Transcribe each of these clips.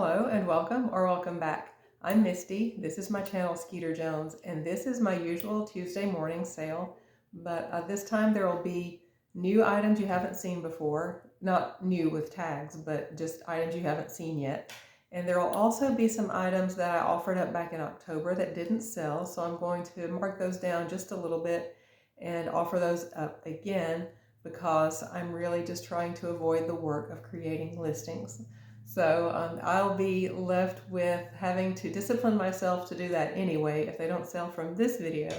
Hello and welcome or welcome back. I'm Misty. This is my channel Skeeter Jones, and this is my usual Tuesday morning sale, but this time there will be new items you haven't seen before. Not new with tags, but just items you haven't seen yet. And there will also be some items that I offered up back in October that didn't sell, so I'm going to mark those down just a little bit and offer those up again because I'm really just trying to avoid the work of creating listings. So I'll be left with having to discipline myself to do that anyway if they don't sell from this video.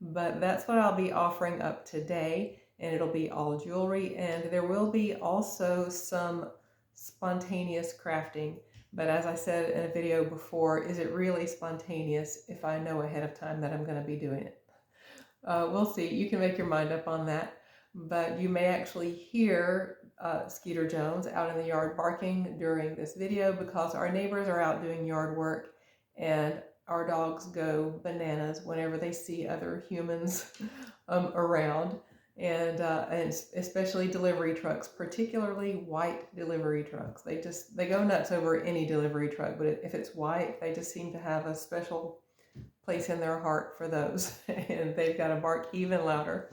But that's what I'll be offering up today, and it'll be all jewelry, and there will be also some spontaneous crafting. But as I said in a video before, is it really spontaneous if I know ahead of time that I'm going to be doing it? We'll see. You can make your mind up on that. But you may actually hear Skeeter Jones out in the yard barking during this video because our neighbors are out doing yard work and our dogs go bananas whenever they see other humans around, and especially delivery trucks, particularly white delivery trucks. They go nuts over any delivery truck, but if it's white, they just seem to have a special place in their heart for those, and they've got to bark even louder.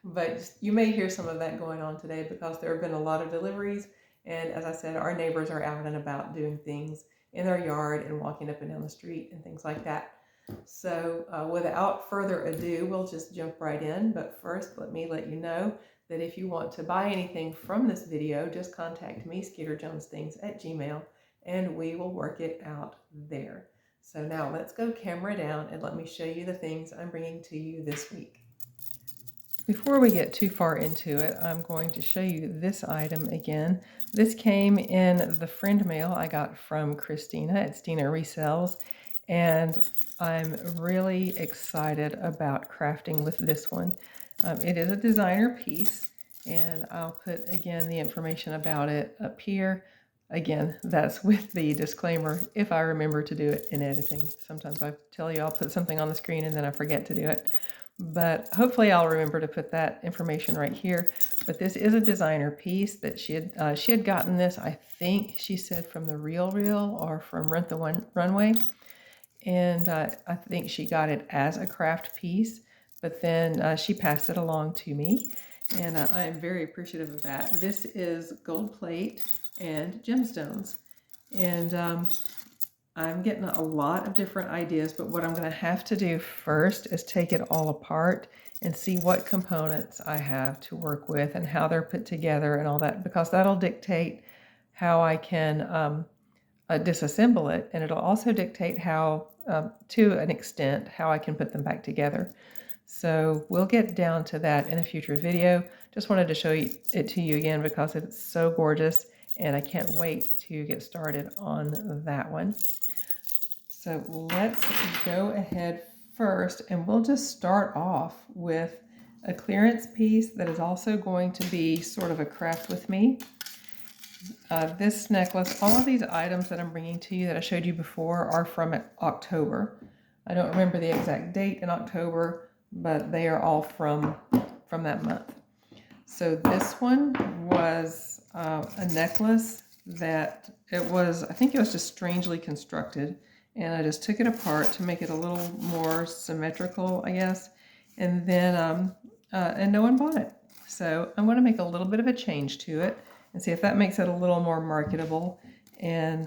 But you may hear some of that going on today because there have been a lot of deliveries, and as I said, our neighbors are out and about doing things in their yard and walking up and down the street and things like that. So without further ado, we'll just jump right in. But first, let me let you know that if you want to buy anything from this video, just contact me, skeeterjonesthings at Gmail, and we will work it out there. So now let's go camera down and let me show you the things I'm bringing to you this week. Before we get too far into it, I'm going to show you this item again. This came in the friend mail I got from Christina at Stina Resells, and I'm really excited about crafting with this one. It is a designer piece, and I'll put again the information about it up here. Again, that's with the disclaimer if I remember to do it in editing. Sometimes I tell you I'll put something on the screen and then I forget to do it. But hopefully I'll remember to put that information right here. But this is a designer piece that she had gotten this, I think she said, from the Real or from Rent the Runway. And I think she got it as a craft piece, but then she passed it along to me. And I am very appreciative of that. This is gold plate and gemstones. And I'm getting a lot of different ideas, but what I'm going to have to do first is take it all apart and see what components I have to work with and how they're put together and all that, because that'll dictate how I can disassemble it, and it'll also dictate how, to an extent, how I can put them back together. So we'll get down to that in a future video. Just wanted to show it to you again because it's so gorgeous, and I can't wait to get started on that one. So let's go ahead first, and we'll just start off with a clearance piece that is also going to be sort of a craft with me. This necklace, all of these items that I'm bringing to you that I showed you before are from October. I don't remember the exact date in October, but they are all from that month. So this one was a necklace that I think it was just strangely constructed, and I just took it apart to make it a little more symmetrical, I guess, and then and no one bought it. So I'm going to make a little bit of a change to it and see if that makes it a little more marketable, and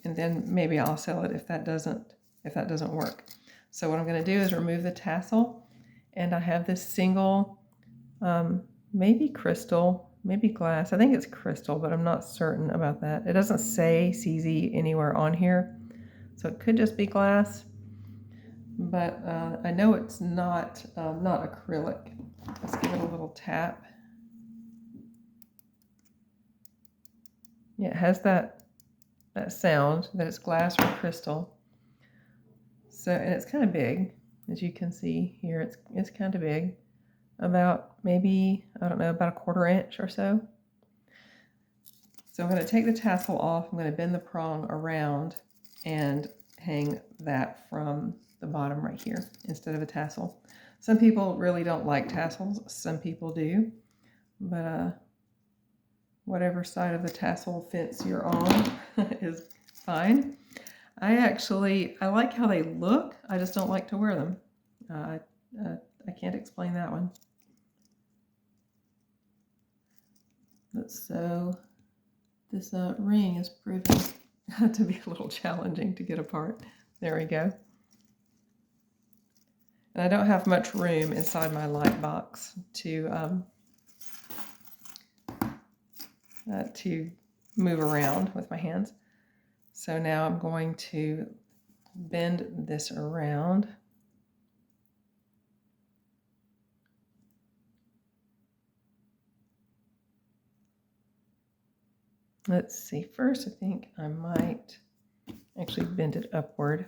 then maybe I'll sell it if that doesn't work. So what I'm going to do is remove the tassel, and I have this single, maybe crystal, maybe glass. I think it's crystal, but I'm not certain about that. It doesn't say CZ anywhere on here, so it could just be glass, but I know it's not acrylic. Let's give it a little tap. Yeah, it has that sound that it's glass or crystal. So, and it's kind of big, as you can see here. It's kind of big, about maybe, I don't know, about 1/4 inch or so. So I'm going to take the tassel off. I'm going to bend the prong around and hang that from the bottom right here instead of a tassel. Some people really don't like tassels. Some people do, but whatever side of the tassel fence you're on is fine. I like how they look. I just don't like to wear them. I can't explain that one. So this ring is proving to be a little challenging to get apart. There we go. And I don't have much room inside my light box to move around with my hands. So now I'm going to bend this around. Let's see, first I think I might actually bend it upward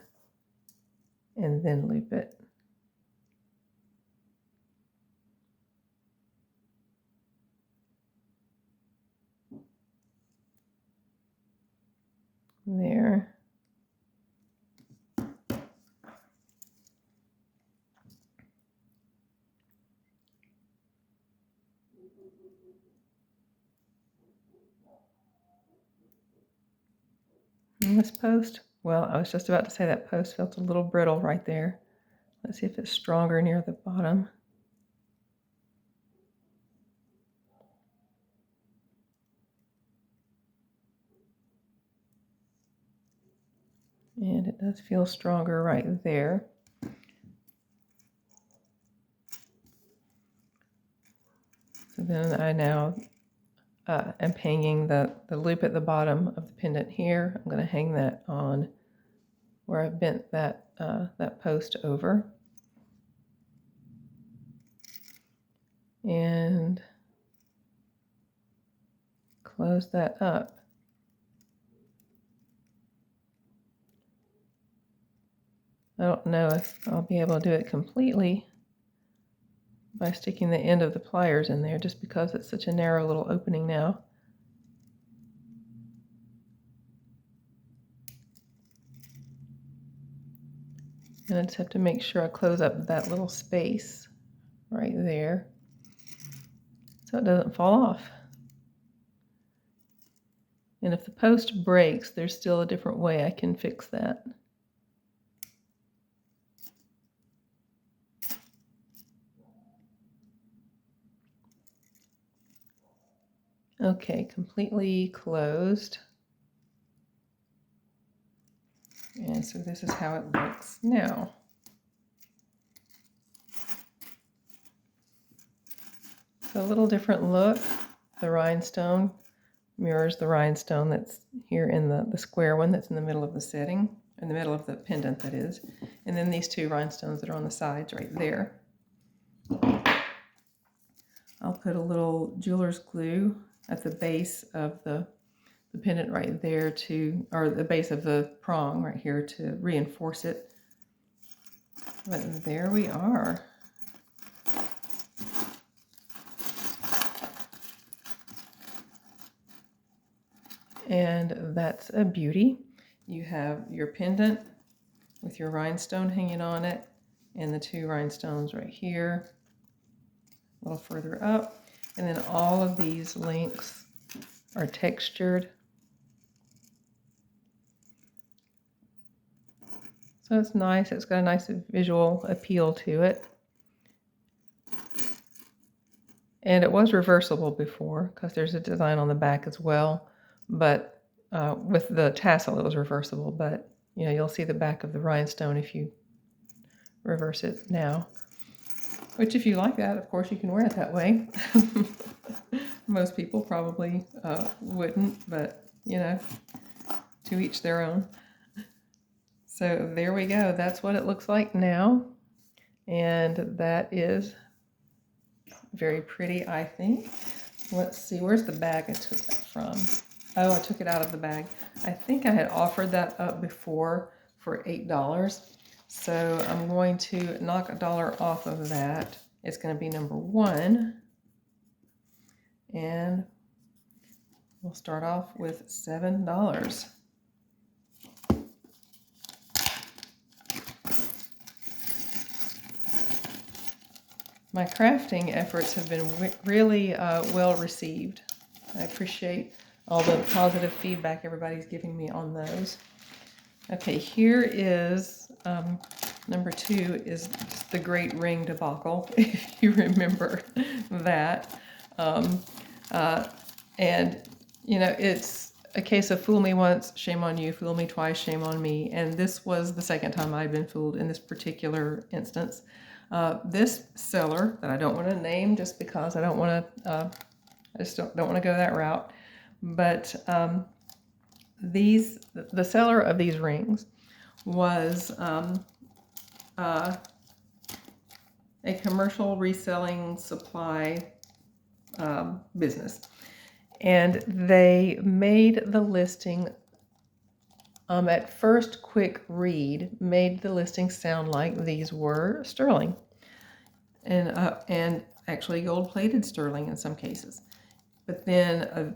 and then loop it. There. And this post, well, I was just about to say that post felt a little brittle right there. Let's see if it's stronger near the bottom. And it does feel stronger right there. So then I now am hanging the loop at the bottom of the pendant here. I'm going to hang that on where I bent that post over. And close that up. I don't know if I'll be able to do it completely by sticking the end of the pliers in there, just because it's such a narrow little opening now. And I just have to make sure I close up that little space right there so it doesn't fall off. And if the post breaks, there's still a different way I can fix that. Okay, completely closed. And so this is how it looks now. So a little different look. The rhinestone mirrors the rhinestone that's here in the square one that's in the middle of the setting, in the middle of the pendant, that is. And then these two rhinestones that are on the sides right there. I'll put a little jeweler's glue at the base of the pendant right there or the base of the prong right here to reinforce it. But there we are. And that's a beauty. You have your pendant with your rhinestone hanging on it and the two rhinestones right here, a little further up. And then all of these links are textured. So it's nice. It's got a nice visual appeal to it. And it was reversible before because there's a design on the back as well. But with the tassel, it was reversible. But you know, you'll see the back of the rhinestone if you reverse it now. Which, if you like that, of course, you can wear it that way. Most people probably wouldn't, but you know, to each their own. So there we go. That's what it looks like now. And that is very pretty, I think. Let's see, where's the bag I took that from? Oh, I took it out of the bag. I think I had offered that up before for $8. So I'm going to knock $1 off of that. It's going to be number 1. And we'll start off with $7. My crafting efforts have been really well received. I appreciate all the positive feedback everybody's giving me on those. Okay, here is number 2 is the Great Ring Debacle, if you remember that. And, you know, it's a case of fool me once, shame on you, fool me twice, shame on me. And this was the second time I'd been fooled in this particular instance. This seller that I don't want to name just because I don't want to, I just don't want to go that route. But the seller of these rings was a commercial reselling supply business. And they made the listing, at first quick read, made the listing sound like these were sterling. And actually gold-plated sterling in some cases. But then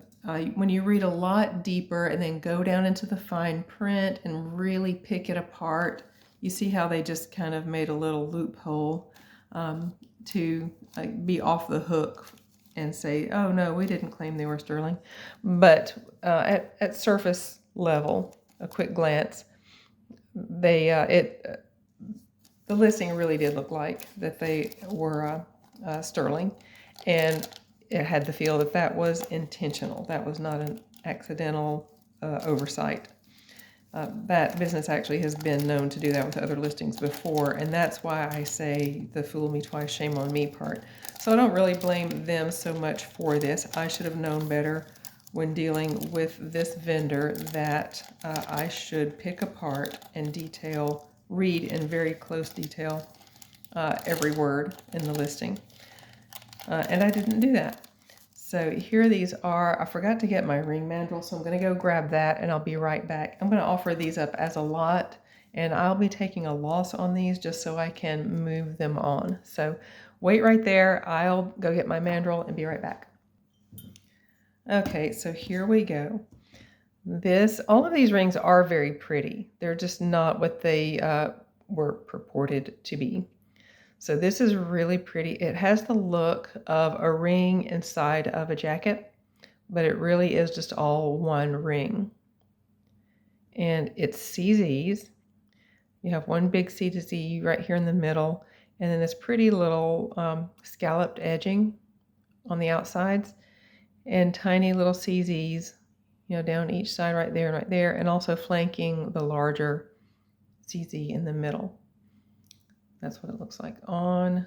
when you read a lot deeper and then go down into the fine print and really pick it apart, you see how they just kind of made a little loophole to be off the hook and say, oh no, we didn't claim they were sterling. But at surface level, a quick glance, the listing really did look like that they were sterling, and it had the feel that that was intentional. That was not an accidental oversight. That business actually has been known to do that with other listings before, and that's why I say the fool me twice, shame on me part. So I don't really blame them so much for this. I should have known better when dealing with this vendor that I should pick apart and read in very close detail every word in the listing. And I didn't do that. So here these are. I forgot to get my ring mandrel, so I'm going to go grab that and I'll be right back. I'm going to offer these up as a lot, and I'll be taking a loss on these just so I can move them on. So wait right there. I'll go get my mandrel and be right back. Okay, so here we go. All of these rings are very pretty. They're just not what they were purported to be. So this is really pretty. It has the look of a ring inside of a jacket, but it really is just all one ring. And it's CZs. You have one big CZ right here in the middle, and then this pretty little scalloped edging on the outsides, and tiny little CZs, you know, down each side right there, and also flanking the larger CZ in the middle. That's what it looks like on.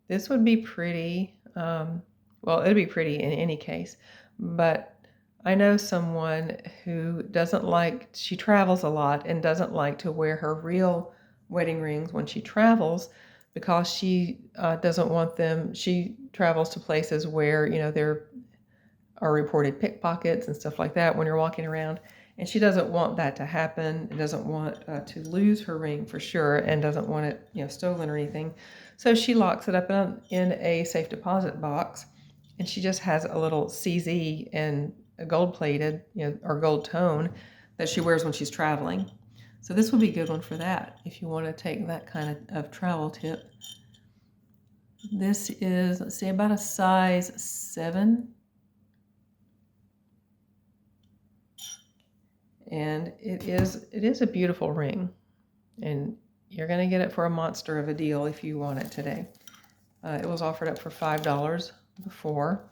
This would be pretty. Well, it'd be pretty in any case, but I know someone who she travels a lot and doesn't like to wear her real wedding rings when she travels because she doesn't want them. She travels to places where, you know, there are reported pickpockets and stuff like that when you're walking around. And she doesn't want that to happen, and doesn't want to lose her ring for sure, and doesn't want it, you know, stolen or anything. So she locks it up in a safe deposit box, and she just has a little CZ and a gold-plated, you know, or gold tone that she wears when she's traveling. So this would be a good one for that if you want to take that kind of travel tip. This is, let's see, about a size 7. And it is a beautiful ring, and you're going to get it for a monster of a deal if you want it today. It was offered up for $5 before.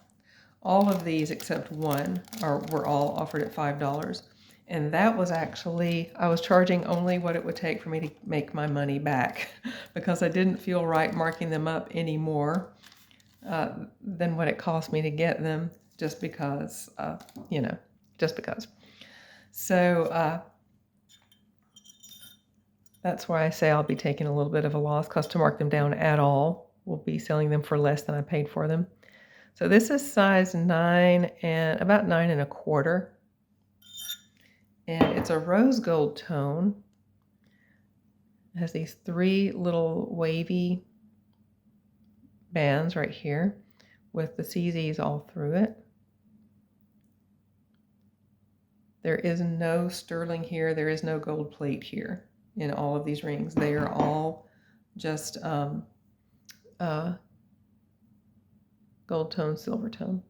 All of these except one were all offered at $5, and that was actually, I was charging only what it would take for me to make my money back because I didn't feel right marking them up any more than what it cost me to get them, just because, you know, just because. So that's why I say I'll be taking a little bit of a loss, because to mark them down at all, we'll be selling them for less than I paid for them. So this is size 9 and about 9 1/4. And it's a rose gold tone. It has these 3 little wavy bands right here with the CZs all through it. There is no sterling here. There is no gold plate here in all of these rings. They are all just gold tone, silver tone.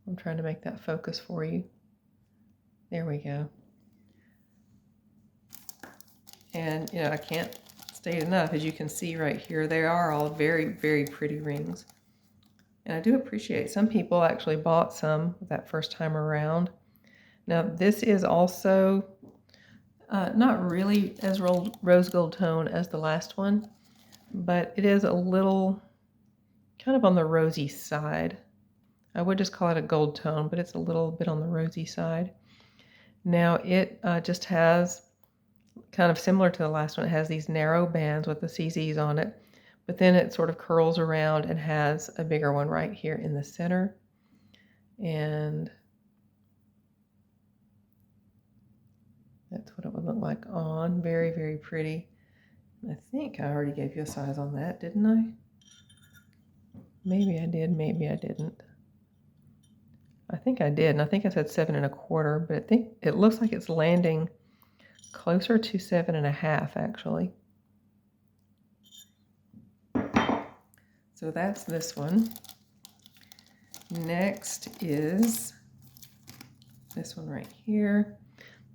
I'm trying to make that focus for you. There we go. And, you know, I can't state enough, as you can see right here, they are all very, very pretty rings. And I do appreciate some people actually bought some that first time around. Now, this is also not really as rose gold tone as the last one, but it is a little kind of on the rosy side. I would just call it a gold tone, but it's a little bit on the rosy side. Now it just has, kind of similar to the last one, it has these narrow bands with the CZs on it, but then it sort of curls around and has a bigger one right here in the center. And that's what it would look like on. Very, very pretty. I think I already gave you a size on that, didn't I? Maybe I did, maybe I didn't. I think I did, and I think I said 7 1/4, but I think it looks like it's landing closer to 7 1/2 actually. So that's this one. Next is this one right here.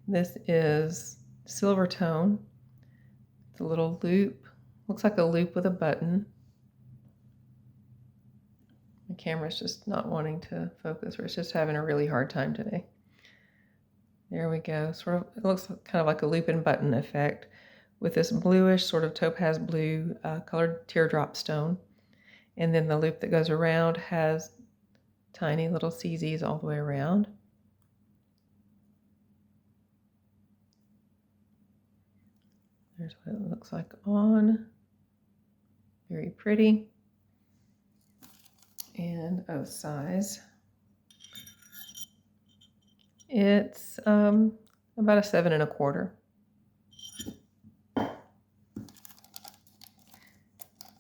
This is silver tone. It's a little loop. Looks like a loop with a button. The camera's just not wanting to focus, or it's just having a really hard time today. There we go. Sort of, it looks kind of like a loop and button effect with this bluish sort of topaz blue colored teardrop stone. And then the loop that goes around has tiny little CZs all the way around. There's what it looks like on. Very pretty. And size. It's about a 7 1/4.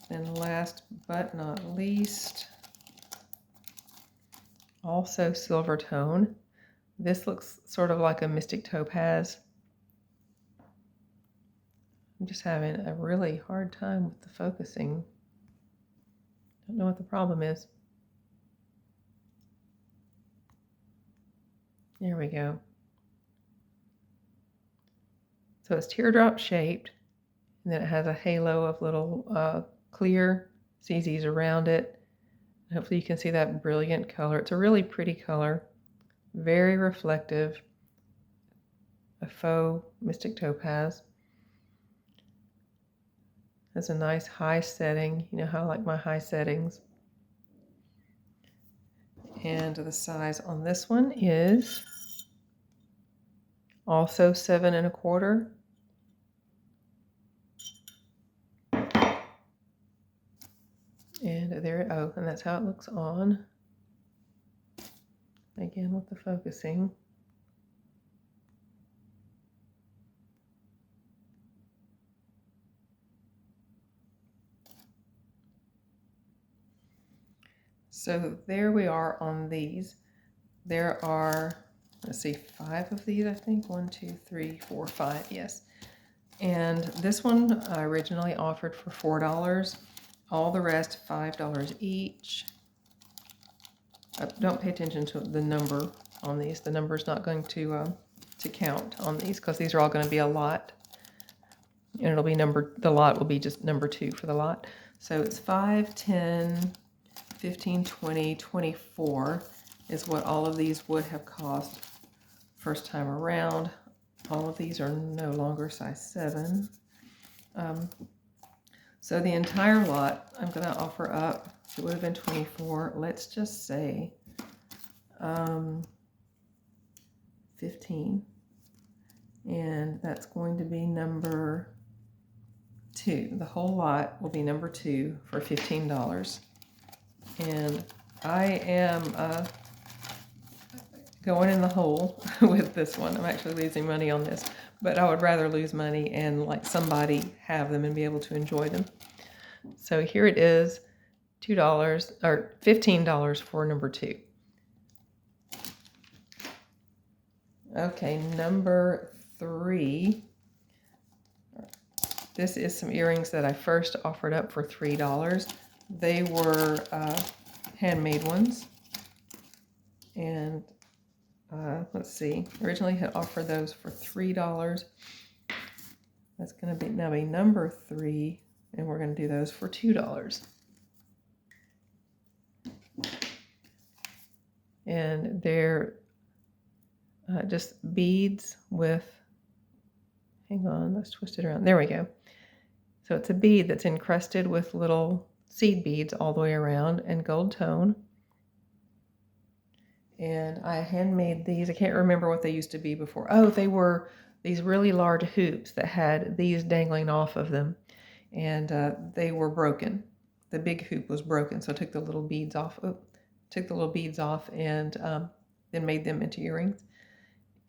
And last but not least, also silver tone. This looks sort of like a mystic topaz. I'm just having a really hard time with the focusing. Don't know what the problem is. There we go. So it's teardrop shaped, and then it has a halo of little clear CZs around it. Hopefully you can see that brilliant color. It's a really pretty color, very reflective, a faux mystic topaz. Has a nice high setting. You know how I like my high settings. And the size on this one is also 7 1/4. And there, oh, and that's how it looks on. Again, with the focusing. So there we are on these. There are, let's see, 5 of these, I think. 1, 2, 3, 4, 5, yes. And this one I originally offered for $4. All the rest, $5 each. Don't pay attention to the number on these. The number's not going to count on these because these are all going to be a lot. And it'll be the lot will be just number 2 for the lot. So it's 5, 10, 15, 20, 24 is what all of these would have cost first time around. All of these are no longer size 7. So the entire lot I'm going to offer up, it would have been 24. Let's just say 15. And that's going to be number 2. The whole lot will be number 2 for $15. And I am going in the hole with this one. I'm actually losing money on this, but I would rather lose money and let somebody have them and be able to enjoy them. So here it is, $2 or $15 for number 2. Okay, number 3. This is some earrings that I first offered up for $3. They were handmade ones. And let's see, originally had offered those for $3. That's going to be now be number 3, and we're going to do those for $2. And they're just beads with, hang on, let's twist it around. There we go. So it's a bead that's encrusted with little seed beads all the way around and gold tone. And I handmade these. I can't remember what they used to be before. Oh, they were these really large hoops that had these dangling off of them. And they were broken. The big hoop was broken, so I took the little beads off. And then made them into earrings.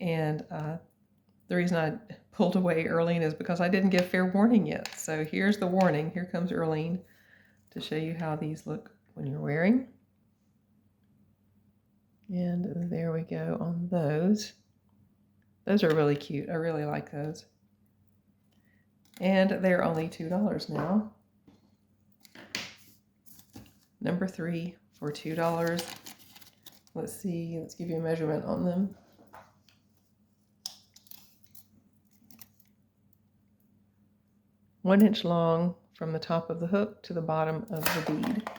And the reason I pulled away Earlene is because I didn't give fair warning yet. So here's the warning. Here comes Earlene to show you how these look when you're wearing. And there we go on those. Those are really cute. I really like those. And they're only $2 now. Number 3 for $2. Let's see, let's give you a measurement on them. One inch long from the top of the hook to the bottom of the bead.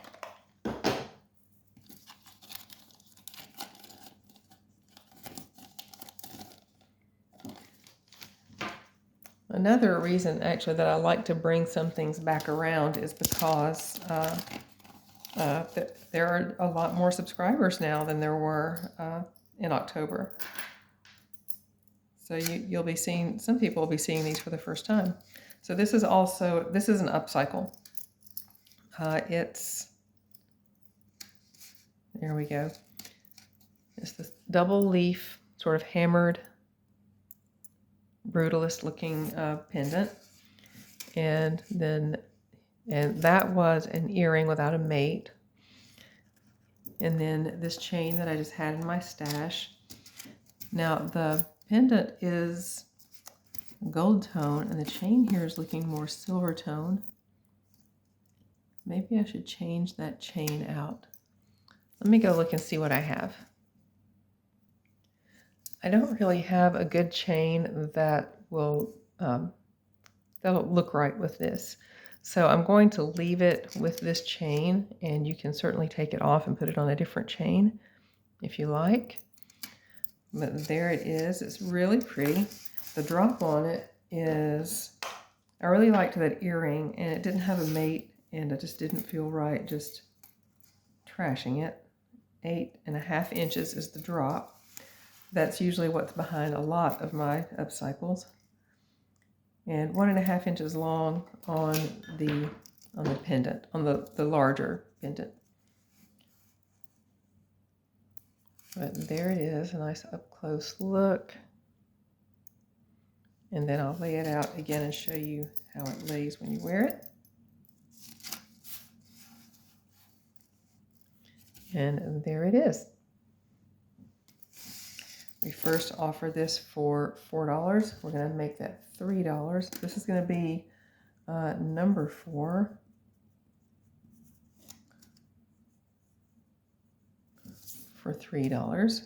Another reason actually that I like to bring some things back around is because there are a lot more subscribers now than there were in October. So you'll be seeing, some people will be seeing these for the first time. So this is an upcycle. There we go. It's this double leaf, sort of hammered, brutalist looking pendant. And that was an earring without a mate. And then this chain that I just had in my stash. Now the pendant is gold tone and the chain here is looking more silver tone. Maybe I should change that chain out. Let me go look and see what I have. I don't really have a good chain that will that'll look right with this. So I'm going to leave it with this chain, and you can certainly take it off and put it on a different chain if you like. But there it is. It's really pretty. The drop on it is, I really liked that earring, and it didn't have a mate, and it just didn't feel right just trashing it. 8.5 inches is the drop. That's usually what's behind a lot of my upcycles. And 1.5 inches long on the pendant, on the larger pendant. But there it is, a nice up close look. And then I'll lay it out again and show you how it lays when you wear it. And there it is. We first offered this for $4. We're going to make that $3. This is going to be number 4. For $3.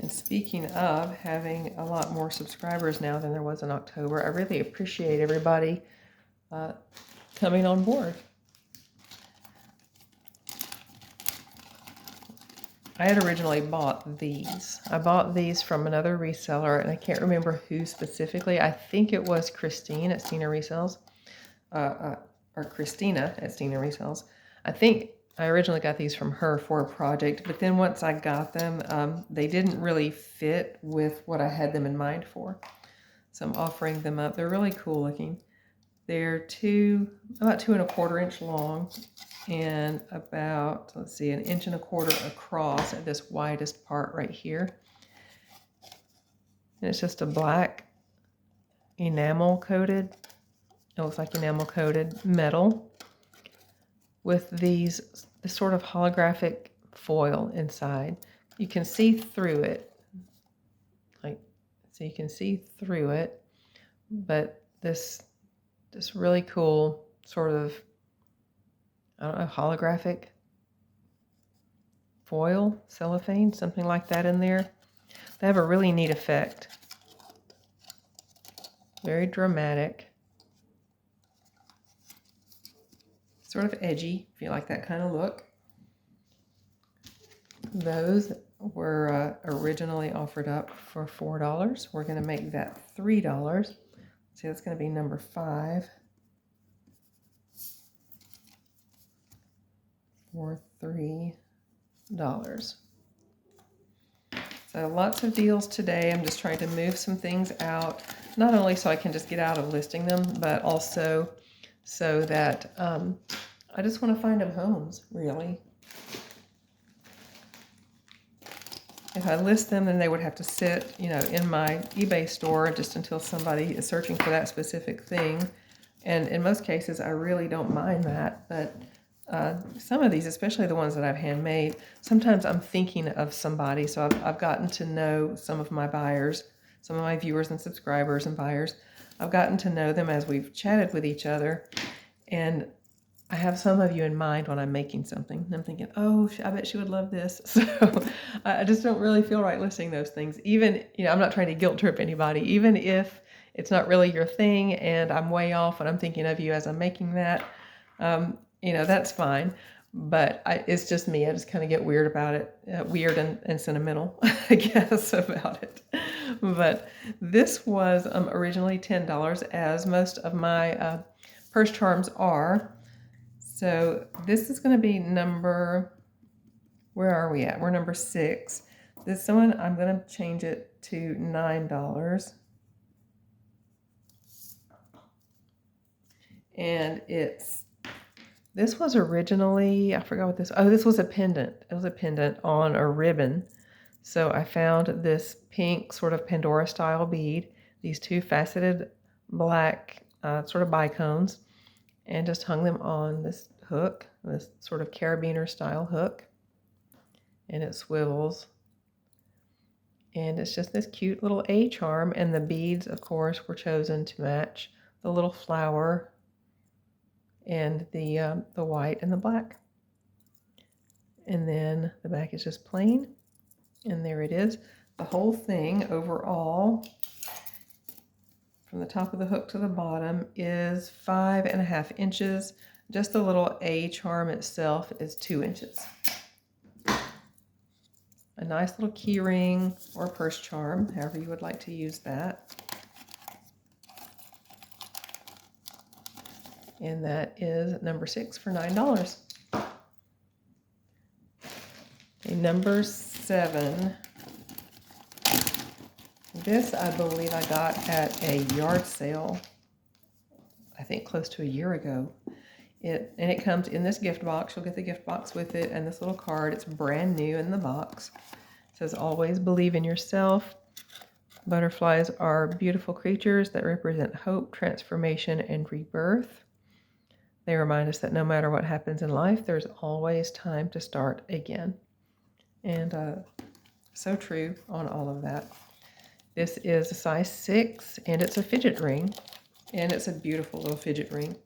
And speaking of having a lot more subscribers now than there was in October, I really appreciate everybody coming on board. I had originally bought these. I bought these from another reseller, and I can't remember who specifically. I think it was Christine at Stina Resells, or Christina at Stina Resells. I think I originally got these from her for a project, but then once I got them, they didn't really fit with what I had them in mind for. So I'm offering them up. They're really cool looking. They're about 2.25 inch long and about, let's see, 1.25 inches across at this widest part right here. And it's just a black enamel coated, it looks like enamel coated metal with this sort of holographic foil inside. You can see through it, so you can see through it, but this Just really cool, sort of, I don't know, holographic foil, cellophane, something like that in there. They have a really neat effect. Very dramatic. Sort of edgy, if you like that kind of look. Those were originally offered up for $4. We're going to make that $3. See, that's going to be number 5 for $3. So lots of deals today. I'm just trying to move some things out, not only so I can just get out of listing them, but also so that I just want to find them homes, really. If I list them, then they would have to sit, you know, in my eBay store just until somebody is searching for that specific thing. And in most cases, I really don't mind that. But some of these, especially the ones that I've handmade, sometimes I'm thinking of somebody. So I've gotten to know some of my buyers, some of my viewers and subscribers and buyers. I've gotten to know them as we've chatted with each other. And I have some of you in mind when I'm making something. And I'm thinking, oh, I bet she would love this. So I just don't really feel right listing those things. Even, you know, I'm not trying to guilt trip anybody. Even if it's not really your thing and I'm way off and I'm thinking of you as I'm making that, you know, that's fine. But it's just me. I just kind of get weird about it, weird and sentimental, I guess, about it. But this was originally $10, as most of my purse charms are. So this is going to be number, where are we at? We're number 6. This one, I'm going to change it to $9. And this was originally, I forgot what this, oh, this was a pendant. It was a pendant on a ribbon. So I found this pink sort of Pandora style bead, these 2 faceted black sort of bicones, and just hung them on this hook, this sort of carabiner style hook, and it swivels. And it's just this cute little A charm, and the beads, of course, were chosen to match the little flower and the white and the black. And then the back is just plain, and there it is. The whole thing overall, from the top of the hook to the bottom, is 5.5 inches. Just the little A charm itself is 2 inches. A nice little key ring or purse charm, however you would like to use that. And that is number 6 for $9. Okay, number 7. This, I believe I got at a yard sale, I think close to a year ago. It comes in this gift box. You'll get the gift box with it and this little card. It's brand new in the box. It says, always believe in yourself. Butterflies are beautiful creatures that represent hope, transformation, and rebirth. They remind us that no matter what happens in life, there's always time to start again. And so true on all of that. This is a size 6, and it's a fidget ring, and it's a beautiful little fidget ring.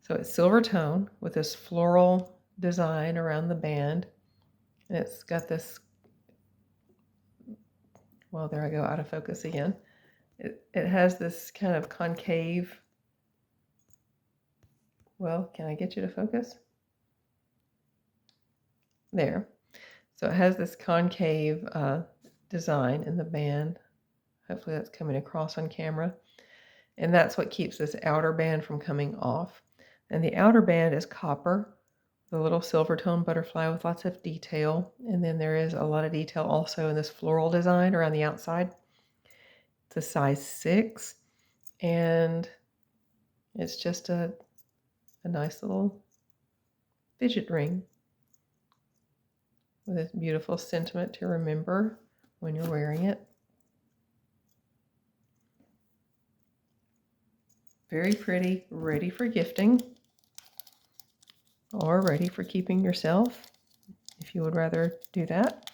So it's silver tone with this floral design around the band. And it's got this, well, there I go, out of focus again. It has this kind of concave, well, can I get you to focus? There. So it has this concave design in the band. Hopefully that's coming across on camera. And that's what keeps this outer band from coming off. And the outer band is copper, the little silver tone butterfly with lots of detail. And then there is a lot of detail also in this floral design around the outside. It's a size 6, and it's just a nice little fidget ring with this beautiful sentiment to remember when you're wearing it. Very pretty, ready for gifting, or ready for keeping yourself, if you would rather do that.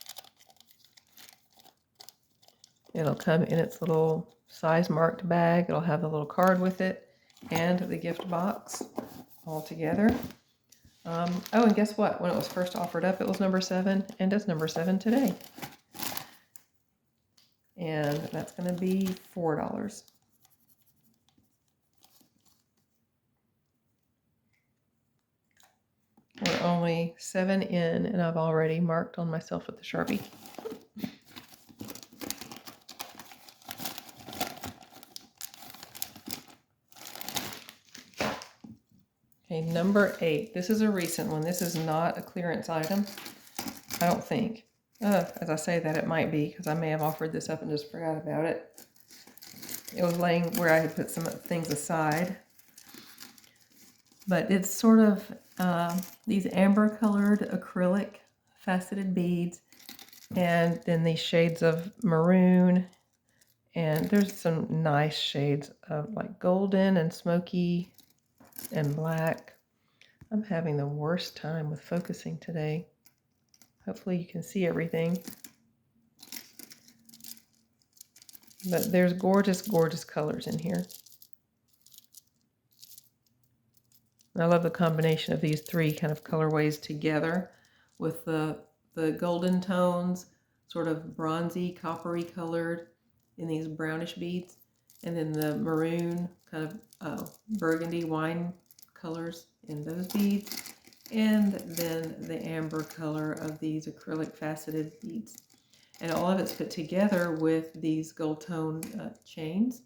It'll come in its little size marked bag. It'll have the little card with it. and the gift box all together. Oh, and guess what? When it was first offered up, it was number 7, and it's number 7 today. And that's going to be $4. We're only 7 in, and I've already marked on myself with the Sharpie. Okay, number 8. This is a recent one. This is not a clearance item, I don't think. As I say that, it might be, because I may have offered this up and just forgot about it. It was laying where I had put some things aside. But it's sort of these amber-colored acrylic faceted beads, and then these shades of maroon, and there's some nice shades of like golden and smoky and black. I'm having the worst time with focusing today. Hopefully you can see everything. But there's gorgeous, gorgeous colors in here. I love the combination of these 3 kind of colorways together with the golden tones, sort of bronzy, coppery colored in these brownish beads, and then the maroon kind of burgundy wine colors in those beads, and then the amber color of these acrylic faceted beads. And all of it's put together with these gold tone chains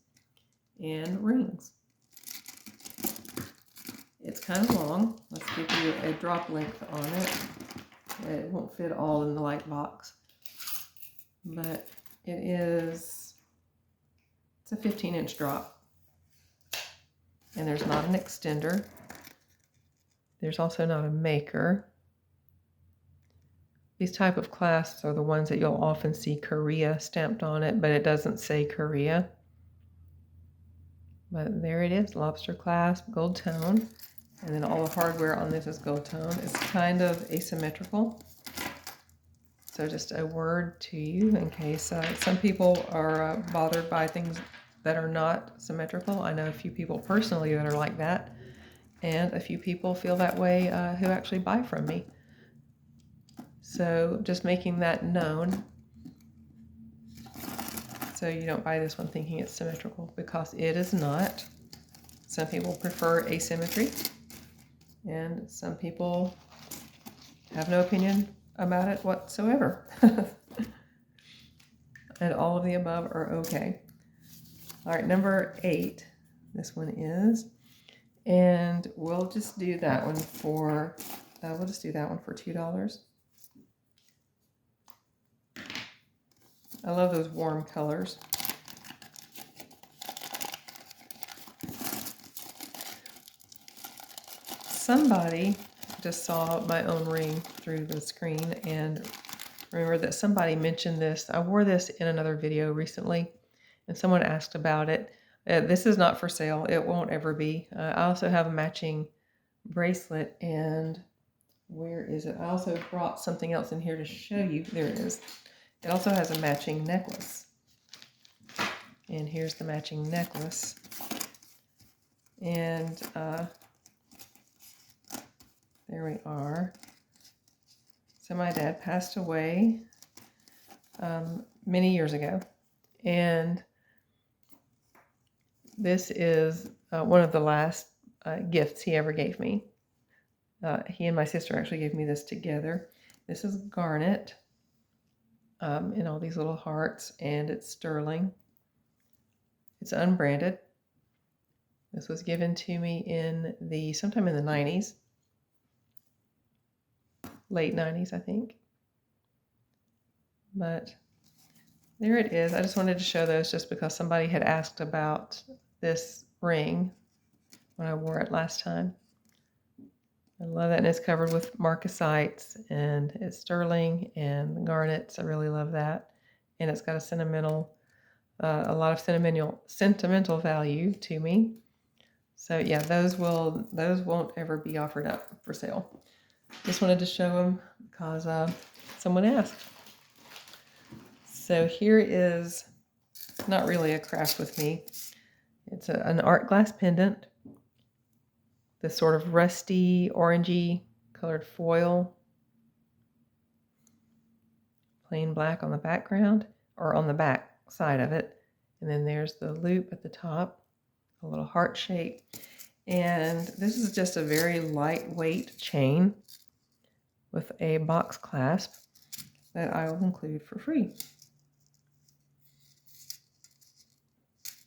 and rings. It's kind of long. Let's give you a drop length on it. It won't fit all in the light box, but it's a 15-inch drop. And there's not an extender. There's also not a maker. These type of clasps are the ones that you'll often see Korea stamped on it, but it doesn't say Korea. But there it is, lobster clasp, gold tone. And then all the hardware on this is gold tone. It's kind of asymmetrical. So just a word to you in case some people are bothered by things that are not symmetrical. I know a few people personally that are like that. And a few people feel that way who actually buy from me. So just making that known. So you don't buy this one thinking it's symmetrical, because it is not. Some people prefer asymmetry, and some people have no opinion about it whatsoever. And all of the above are okay. All right, number 8, this one is, and we'll just do that one for $2. I love those warm colors. Somebody just saw my own ring through the screen and remember that somebody mentioned this. I wore this in another video recently, and someone asked about it. This is not for sale. It won't ever be. I also have a matching bracelet, and where is it? I also brought something else in here to show you. There it is. It also has a matching necklace. And here's the matching necklace. And there we are. So my dad passed away many years ago. And this is one of the last gifts he ever gave me. He and my sister actually gave me this together. This is garnet. In all these little hearts, and it's sterling. It's unbranded. This was given to me sometime in the 90s. Late 90s, I think. But there it is. I just wanted to show those just because somebody had asked about this ring when I wore it last time. I love that, and it's covered with marcasites, and it's sterling and garnets. I really love that, and it's got a lot of sentimental value to me. So yeah, those won't ever be offered up for sale. Just wanted to show them because someone asked. So here is not really a craft with me. It's an art glass pendant. this sort of rusty, orangey colored foil. Plain black on the background, or on the back side of it. And then there's the loop at the top, a little heart shape. And this is just a very lightweight chain with a box clasp that I will include for free.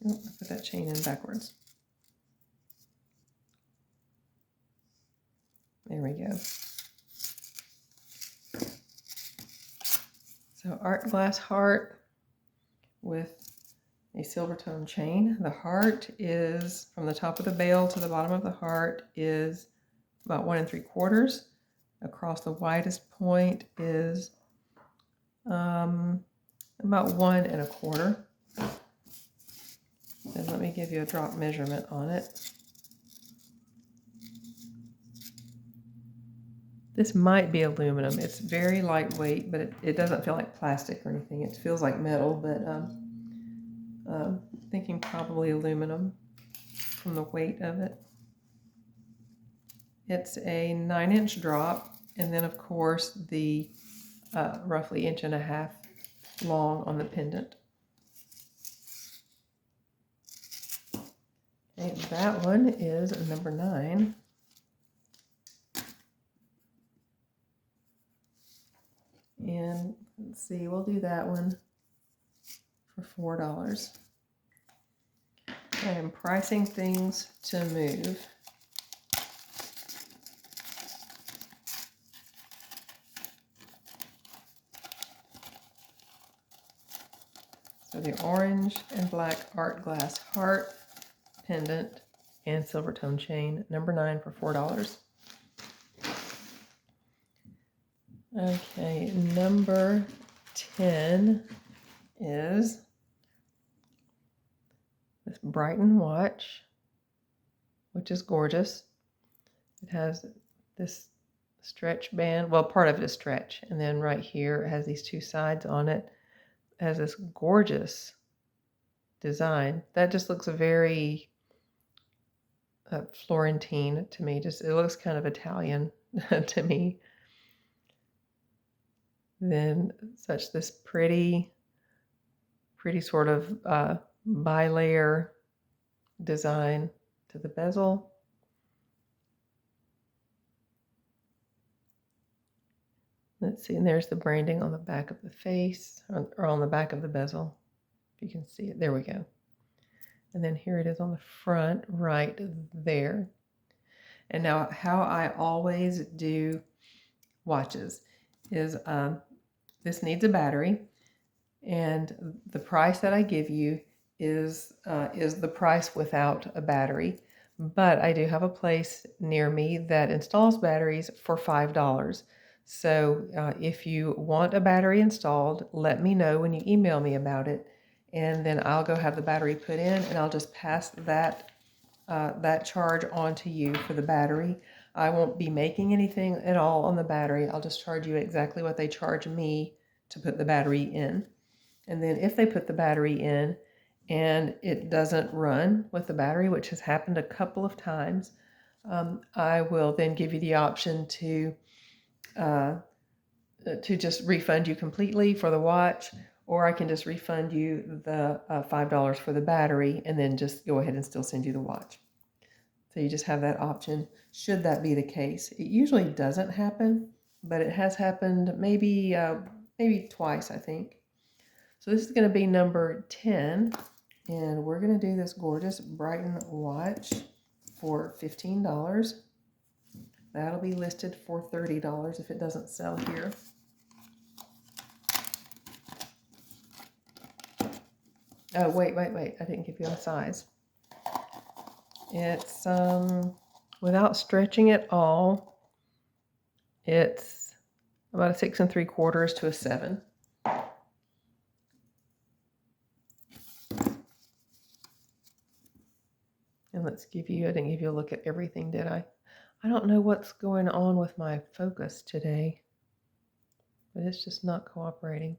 Oh, I put that chain in backwards. There we go. So art glass heart with a silver tone chain. The heart is, from the top of the bale to the bottom of the heart, is about 1 3/4. Across the widest point is about 1 1/4. And let me give you a drop measurement on it. This might be aluminum. It's very lightweight, but it doesn't feel like plastic or anything. It feels like metal, but thinking probably aluminum from the weight of it. It's a 9-inch drop, and then of course the roughly 1.5 inch long on the pendant. Okay, that one is number 9. And let's see, we'll do that one for $4. I am pricing things to move. So the orange and black art glass heart, pendant, and silver tone chain, number 9 for $4. Okay, number 10 is this Brighton watch, which is gorgeous. It has this stretch band. Well, part of it is stretch. And then right here, it has these 2 sides on it. It has this gorgeous design. That just looks very Florentine to me. It looks kind of Italian to me. Then this pretty sort of bi-layer design to the bezel. Let's see, and there's the branding on the back of the face, or on the back of the bezel, if you can see it. There we go. And then here it is on the front, right there. And now how I always do watches is this needs a battery, and the price that I give you is the price without a battery. But I do have a place near me that installs batteries for $5. So if you want a battery installed, let me know when you email me about it, and then I'll go have the battery put in, and I'll just pass that charge on to you for the battery. I won't be making anything at all on the battery. I'll just charge you exactly what they charge me to put the battery in. And then if they put the battery in and it doesn't run with the battery, which has happened a couple of times, I will then give you the option to just refund you completely for the watch, or I can just refund you the $5 for the battery and then just go ahead and still send you the watch. So you just have that option should that be the case. It usually doesn't happen, but it has happened maybe twice, I think. So this is going to be number 10, and we're going to do this gorgeous Brighton watch for $15. That'll be listed for $30 if it doesn't sell here. Oh, wait. I didn't give you a size. It's, without stretching at all, it's about a 6 3/4 to a 7. And I didn't give you a look at everything, did I? I don't know what's going on with my focus today, but it's just not cooperating.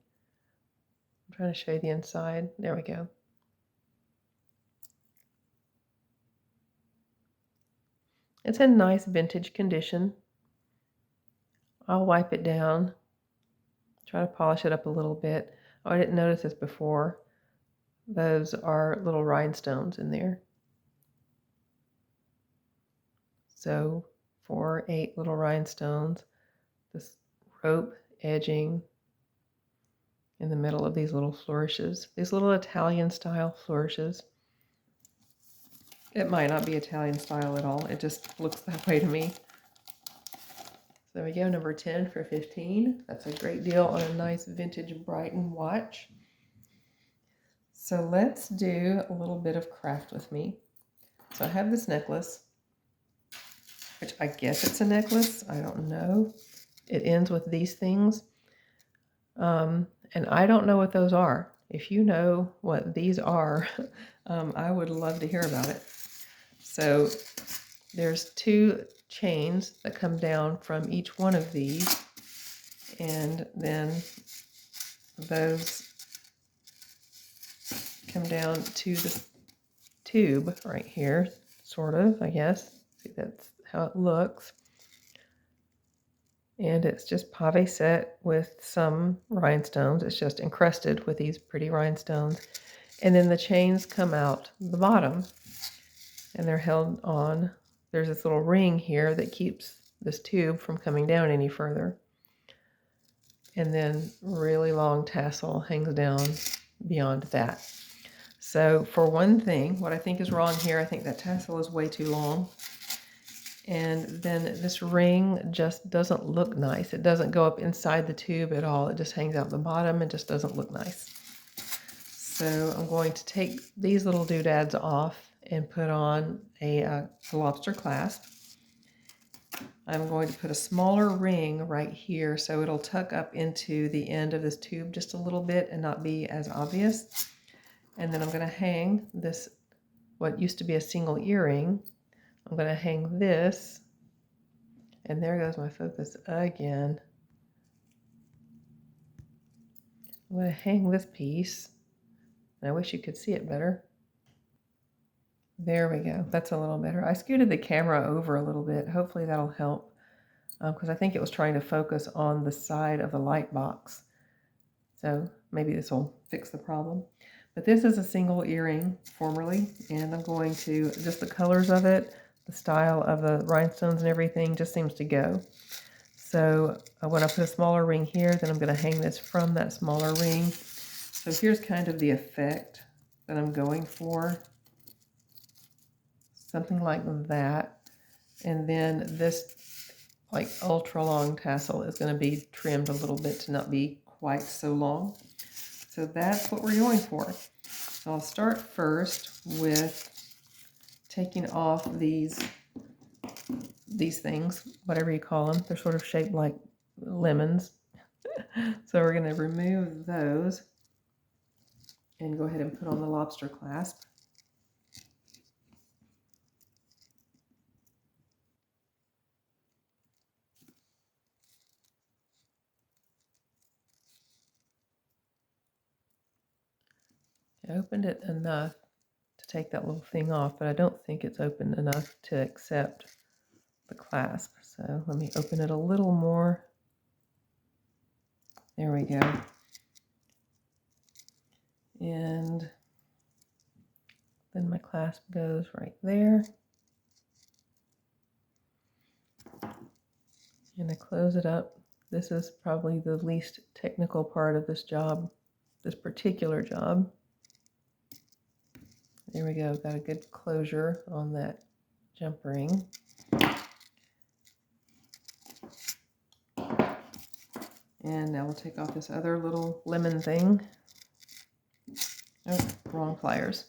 I'm trying to show you the inside. There we go. It's in nice vintage condition. I'll wipe it down, try to polish it up a little bit. Oh, I didn't notice this before. Those are little rhinestones in there. So 4 or 8 little rhinestones, this rope edging in the middle of these little flourishes, these little Italian style flourishes. It might not be Italian style at all, it just looks that way to me. So there we go, number 10 for 15. That's a great deal on a nice vintage Brighton watch. So let's do a little bit of craft with me. So I have this necklace, which I guess it's a necklace, I don't know. It ends with these things. And I don't know what those are. If you know what these are, I would love to hear about it. So there's 2 chains that come down from each one of these, and then those come down to the tube right here, sort of, I guess. See, that's how it looks. And it's just pave set with some rhinestones. It's just encrusted with these pretty rhinestones. And then the chains come out the bottom, and they're held on. There's this little ring here that keeps this tube from coming down any further. And then really long tassel hangs down beyond that. So for one thing, what I think is wrong here, I think that tassel is way too long. And then this ring just doesn't look nice. It doesn't go up inside the tube at all. It just hangs out the bottom and just doesn't look nice. So I'm going to take these little doodads off and put on a lobster clasp. I'm going to put a smaller ring right here so it'll tuck up into the end of this tube just a little bit and not be as obvious. And then I'm going to hang this, what used to be a single earring. I'm going to hang this, and there goes my focus again. I'm going to hang this piece. I wish you could see it better. There we go. That's a little better. I scooted the camera over a little bit. Hopefully that'll help, because I think it was trying to focus on the side of the light box. So maybe this will fix the problem. But this is a single earring formerly, and I'm going to, just the colors of it, the style of the rhinestones and everything just seems to go. So when I put a smaller ring here, then I'm going to hang this from that smaller ring. So here's kind of the effect that I'm going for. Something like that. And then this like ultra long tassel is going to be trimmed a little bit to not be quite so long. So that's what we're going for. So I'll start first with taking off these things, whatever you call them. They're sort of shaped like lemons. So we're going to remove those and go ahead and put on the lobster clasp. I opened it enough to take that little thing off, but I don't think it's open enough to accept the clasp. So let me open it a little more. There we go. And then my clasp goes right there. And I close it up. This is probably the least technical part of this job, this particular job. There we go, got a good closure on that jump ring. And now we'll take off this other little lemon thing. Oh, wrong pliers.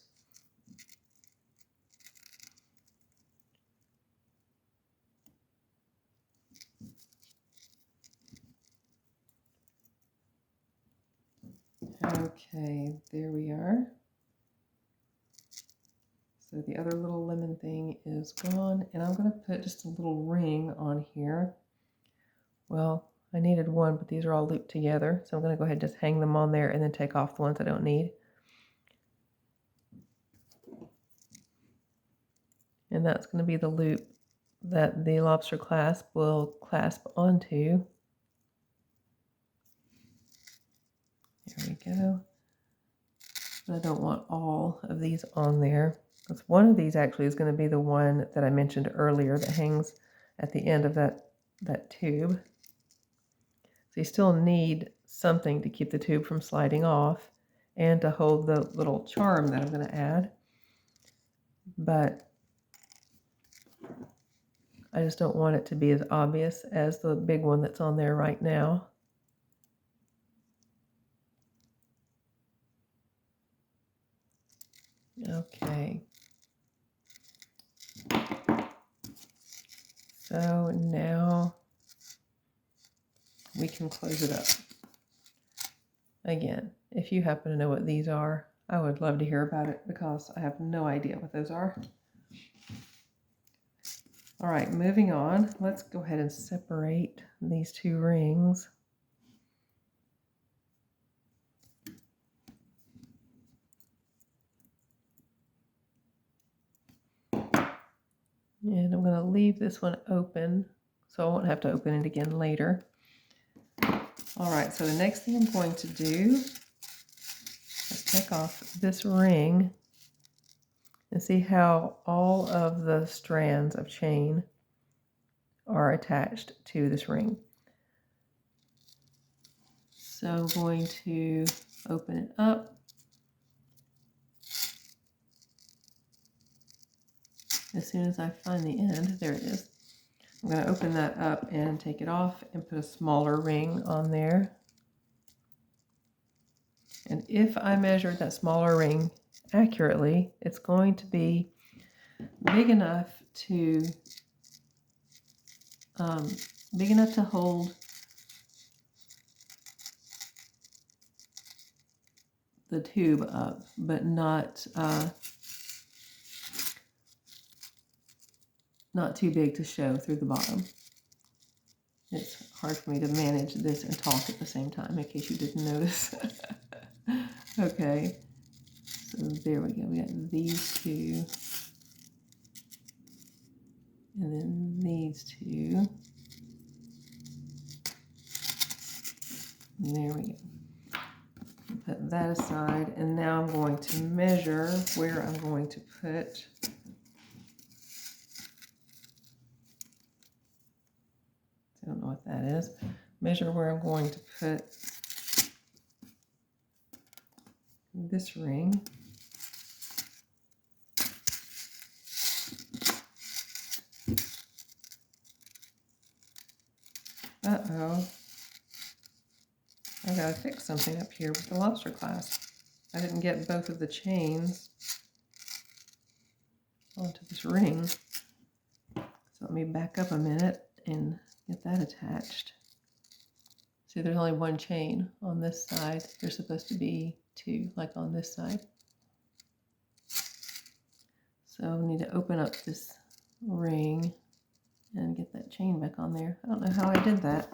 Okay, there we are. So the other little lemon thing is gone, and I'm going to put just a little ring on here. Well, I needed one, but these are all looped together, so I'm going to go ahead and just hang them on there and then take off the ones I don't need. And that's going to be the loop that the lobster clasp will clasp onto. There we go. But I don't want all of these on there, because one of these actually is going to be the one that I mentioned earlier that hangs at the end of that tube. So you still need something to keep the tube from sliding off and to hold the little charm that I'm going to add. But I just don't want it to be as obvious as the big one that's on there right now. Okay. So now we can close it up. Again, if you happen to know what these are, I would love to hear about it because I have no idea what those are. All right, moving on. Let's go ahead and separate these two rings. And I'm going to leave this one open so I won't have to open it again later. All right, so the next thing I'm going to do is take off this ring and see how all of the strands of chain are attached to this ring. So I'm going to open it up. As soon as I find the end, there it is. I'm going to open that up and take it off and put a smaller ring on there. And if I measured that smaller ring accurately, it's going to be big enough to hold the tube up, but not too big to show through the bottom. It's hard for me to manage this and talk at the same time, in case you didn't notice. Okay, so there we go. We got these two, and then these two. And there we go. Put that aside, and now I'm going to measure where I'm going to put I don't know what that is. Measure where I'm going to put this ring. Uh-oh. I gotta fix something up here with the lobster clasp. I didn't get both of the chains onto this ring. So let me back up a minute and get that attached. See, there's only one chain on this side. There's supposed to be two, like on this side. So I need to open up this ring and get that chain back on there. I don't know how I did that.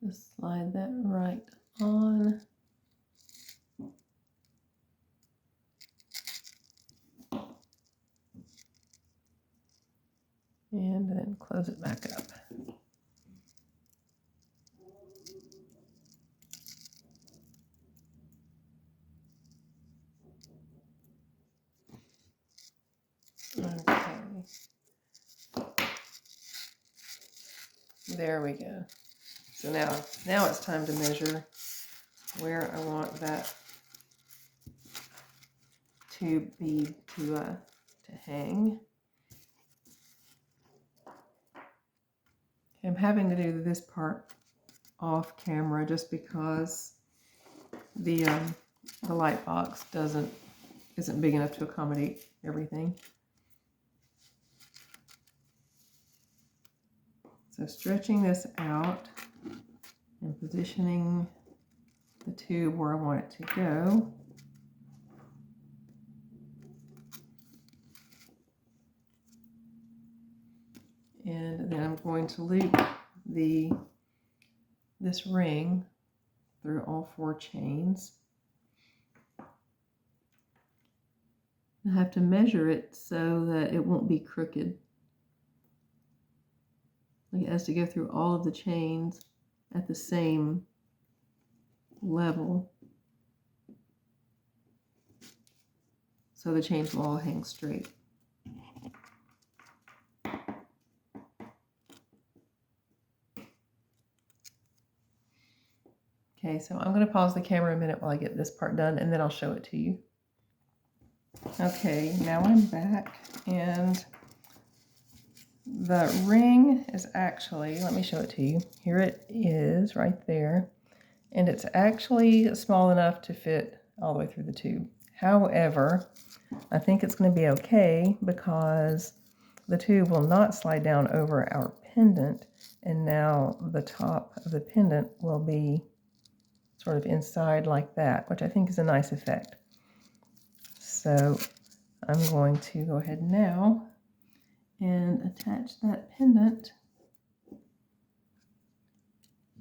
Just slide that right on. And then close it back up. Okay. There we go. So now it's time to measure where I want that tube bead to hang. I'm having to do this part off camera just because the light box isn't big enough to accommodate everything. So stretching this out and positioning the tube where I want it to go. And then I'm going to loop this ring through all 4 chains. I have to measure it so that it won't be crooked. Like it has to go through all of the chains at the same level, so the chains will all hang straight. Okay, so I'm going to pause the camera a minute while I get this part done, and then I'll show it to you. Okay, now I'm back, and the ring is actually, let me show it to you. Here it is right there, and it's actually small enough to fit all the way through the tube. However, I think it's going to be okay because the tube will not slide down over our pendant, and now the top of the pendant will be sort of inside like that, which I think is a nice effect. So I'm going to go ahead now and attach that pendant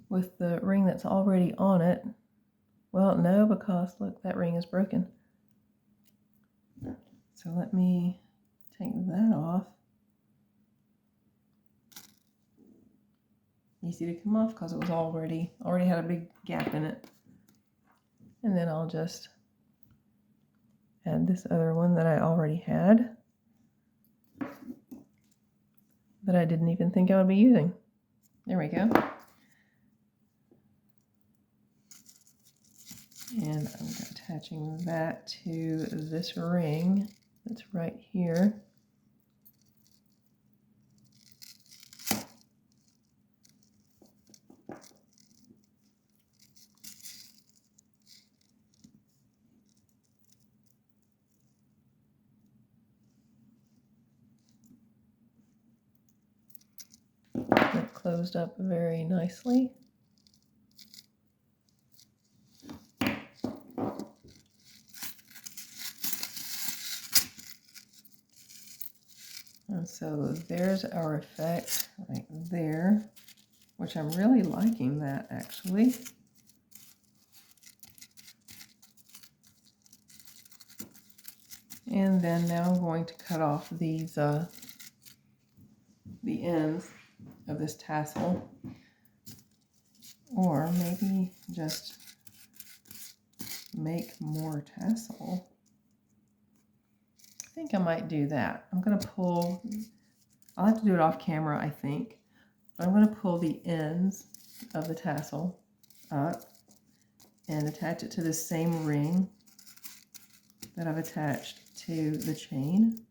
with the ring that's already on it. Well, no, because look, that ring is broken. So let me take that off. Easy to come off because it was already had a big gap in it. And then I'll just add this other one that I already had that I didn't even think I would be using. There we go. And I'm attaching that to this ring that's right here. That closed up very nicely. And so there's our effect right there, which I'm really liking that actually. And then now I'm going to cut off these the ends of this tassel, or maybe just make more tassel. I think I might do that. I'm going to pull, I'll have to do it off camera I think, but I'm going to pull the ends of the tassel up and attach it to the same ring that I've attached to the chain.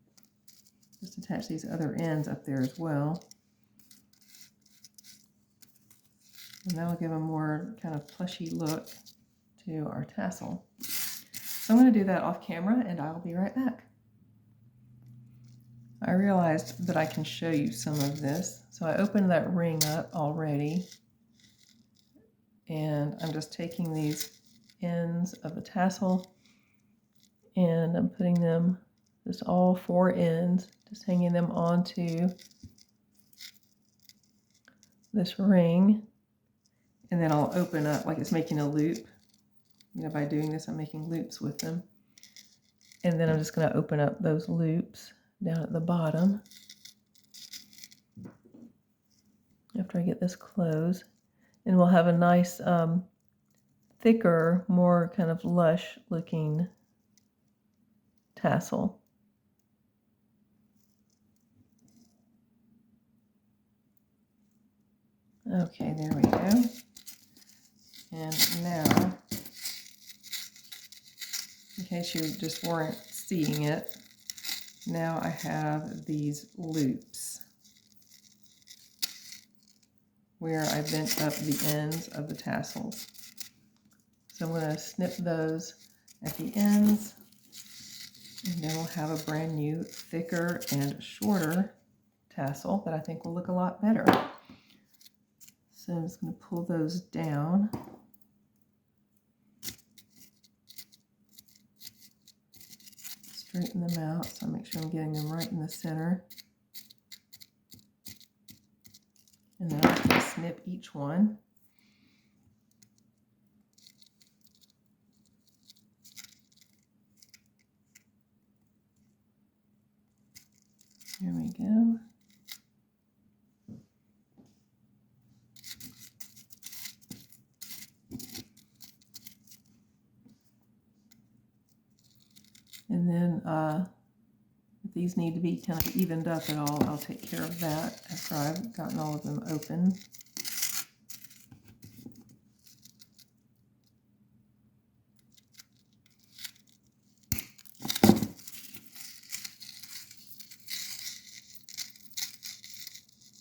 Just attach these other ends up there as well. And that'll give a more kind of plushy look to our tassel. So I'm going to do that off camera and I'll be right back. I realized that I can show you some of this. So I opened that ring up already, and I'm just taking these ends of the tassel and I'm putting them, just all 4 ends, just hanging them onto this ring. And then I'll open up like it's making a loop. You know, by doing this, I'm making loops with them. And then I'm just going to open up those loops down at the bottom after I get this closed. And we'll have a nice, thicker, more kind of lush looking tassel. Okay, there we go. And now, in case you just weren't seeing it, now I have these loops where I bent up the ends of the tassels. So I'm going to snip those at the ends, and then we'll have a brand new, thicker and shorter tassel that I think will look a lot better. So I'm just going to pull those down. Straighten them out so I make sure I'm getting them right in the center. And then I'll just snip each one. There we go. And then if these need to be kind of evened up at all, I'll take care of that after I've gotten all of them open.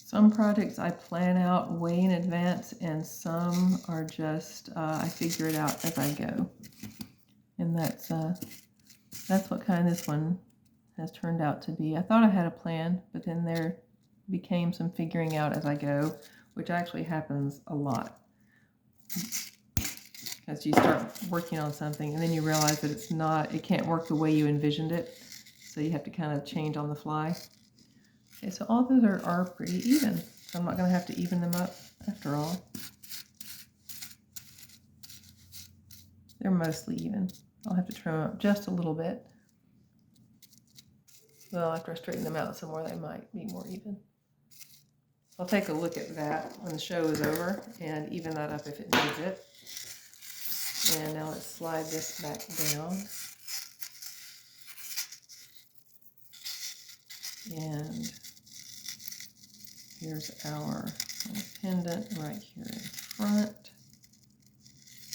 Some projects I plan out way in advance, and some are just I figure it out as I go. And that's what kind of this one has turned out to be. I thought I had a plan, but then there became some figuring out as I go, which actually happens a lot. As you start working on something and then you realize that it can't work the way you envisioned it. So you have to kind of change on the fly. Okay, so all those are pretty even. So I'm not going to have to even them up after all. They're mostly even. I'll have to trim them up just a little bit. Well, after I straighten them out some more, they might be more even. I'll take a look at that when the show is over and even that up if it needs it. And now let's slide this back down. And here's our little pendant right here in front.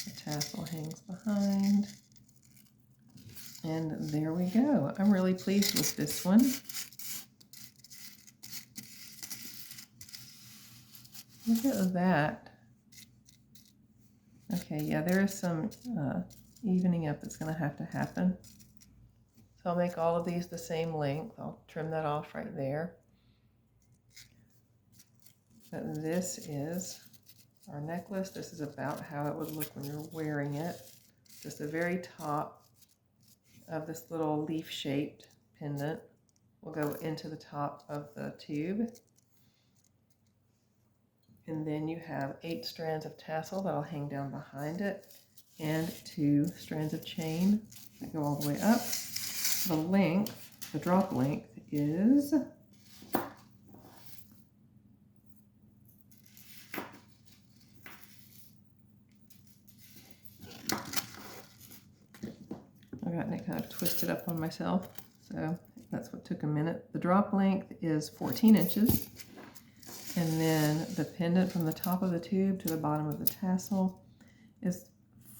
The tassel hangs behind. And there we go. I'm really pleased with this one. Look at that. Okay, yeah, there is some evening up that's going to happen. So I'll make all of these the same length. I'll trim that off right there. But this is our necklace. This is about how it would look when you're wearing it. Just the very top of this little leaf-shaped pendant will go into the top of the tube. And then you have 8 strands of tassel that'll hang down behind it and 2 strands of chain that go all the way up. The length, the drop length is I've gotten it kind of twisted up on myself, so that's what took a minute. The drop length is 14 inches, and then the pendant from the top of the tube to the bottom of the tassel is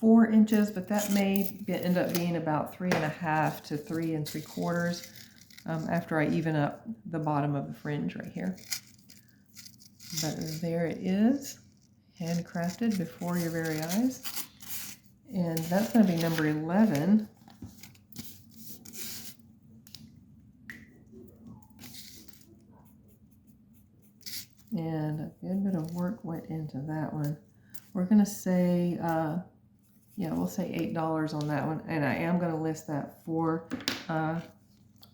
4 inches, but that may end up being about 3.5 to 3 3/4 after I even up the bottom of the fringe right here. But there it is, handcrafted before your very eyes. And that's going to be number 11. And a good bit of work went into that one. We're going to say, yeah, we'll say $8 on that one. And I am going to list that for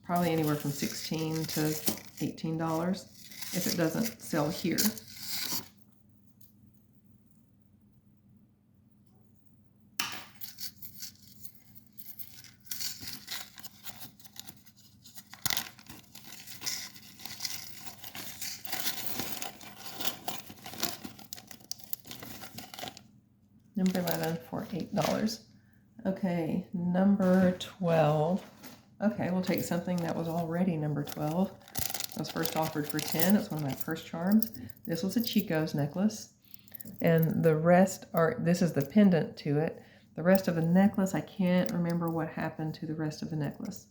probably anywhere from $16 to $18 if it doesn't sell here. Number 11 for $8. Okay, number 12. Okay, we'll take something that was already number 12. It was first offered for 10. It's one of my first charms. This was a Chico's necklace. And the rest are, this is the pendant to it. The rest of the necklace, I can't remember what happened to the rest of the necklace.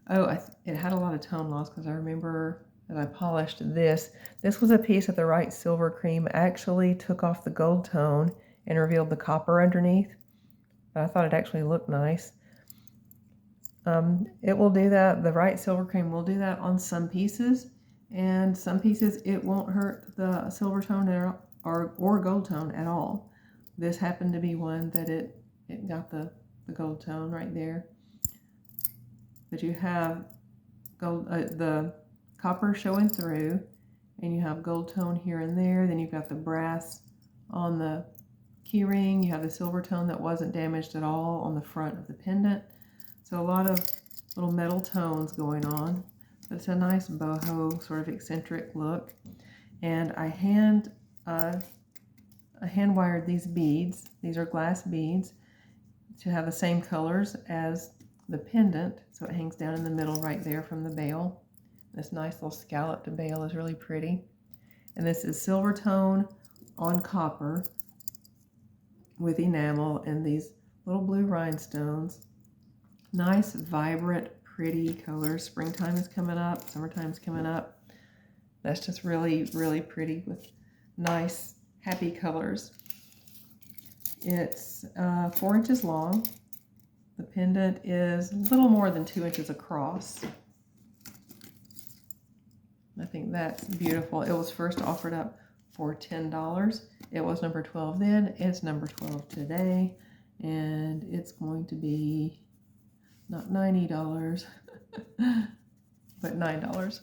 Oh, it had a lot of tone loss because I remember that I polished this. This was a piece that the right silver cream actually took off the gold tone and revealed the copper underneath. But I thought it actually looked nice. It will do that. The right silver cream will do that on some pieces, and some pieces it won't hurt the silver tone or gold tone at all. This happened to be one that it got the gold tone right there. But you have gold, the copper showing through, and you have gold tone here and there. Then you've got the brass on the key ring. You have the silver tone that wasn't damaged at all on the front of the pendant. So a lot of little metal tones going on. But it's a nice boho sort of eccentric look. And I hand wired these beads. These are glass beads to have the same colors as the pendant. So it hangs down in the middle right there from the bail. This nice little scalloped bail is really pretty. And this is silver tone on copper with enamel and these little blue rhinestones. Nice, vibrant, pretty colors. Springtime is coming up, summertime's coming up. That's just really, really pretty with nice, happy colors. It's 4 inches long. The pendant is a little more than 2 inches across. I think that's beautiful. It was first offered up for $10. It was number 12 then. It's number 12 today. And it's going to be not $90, but $9.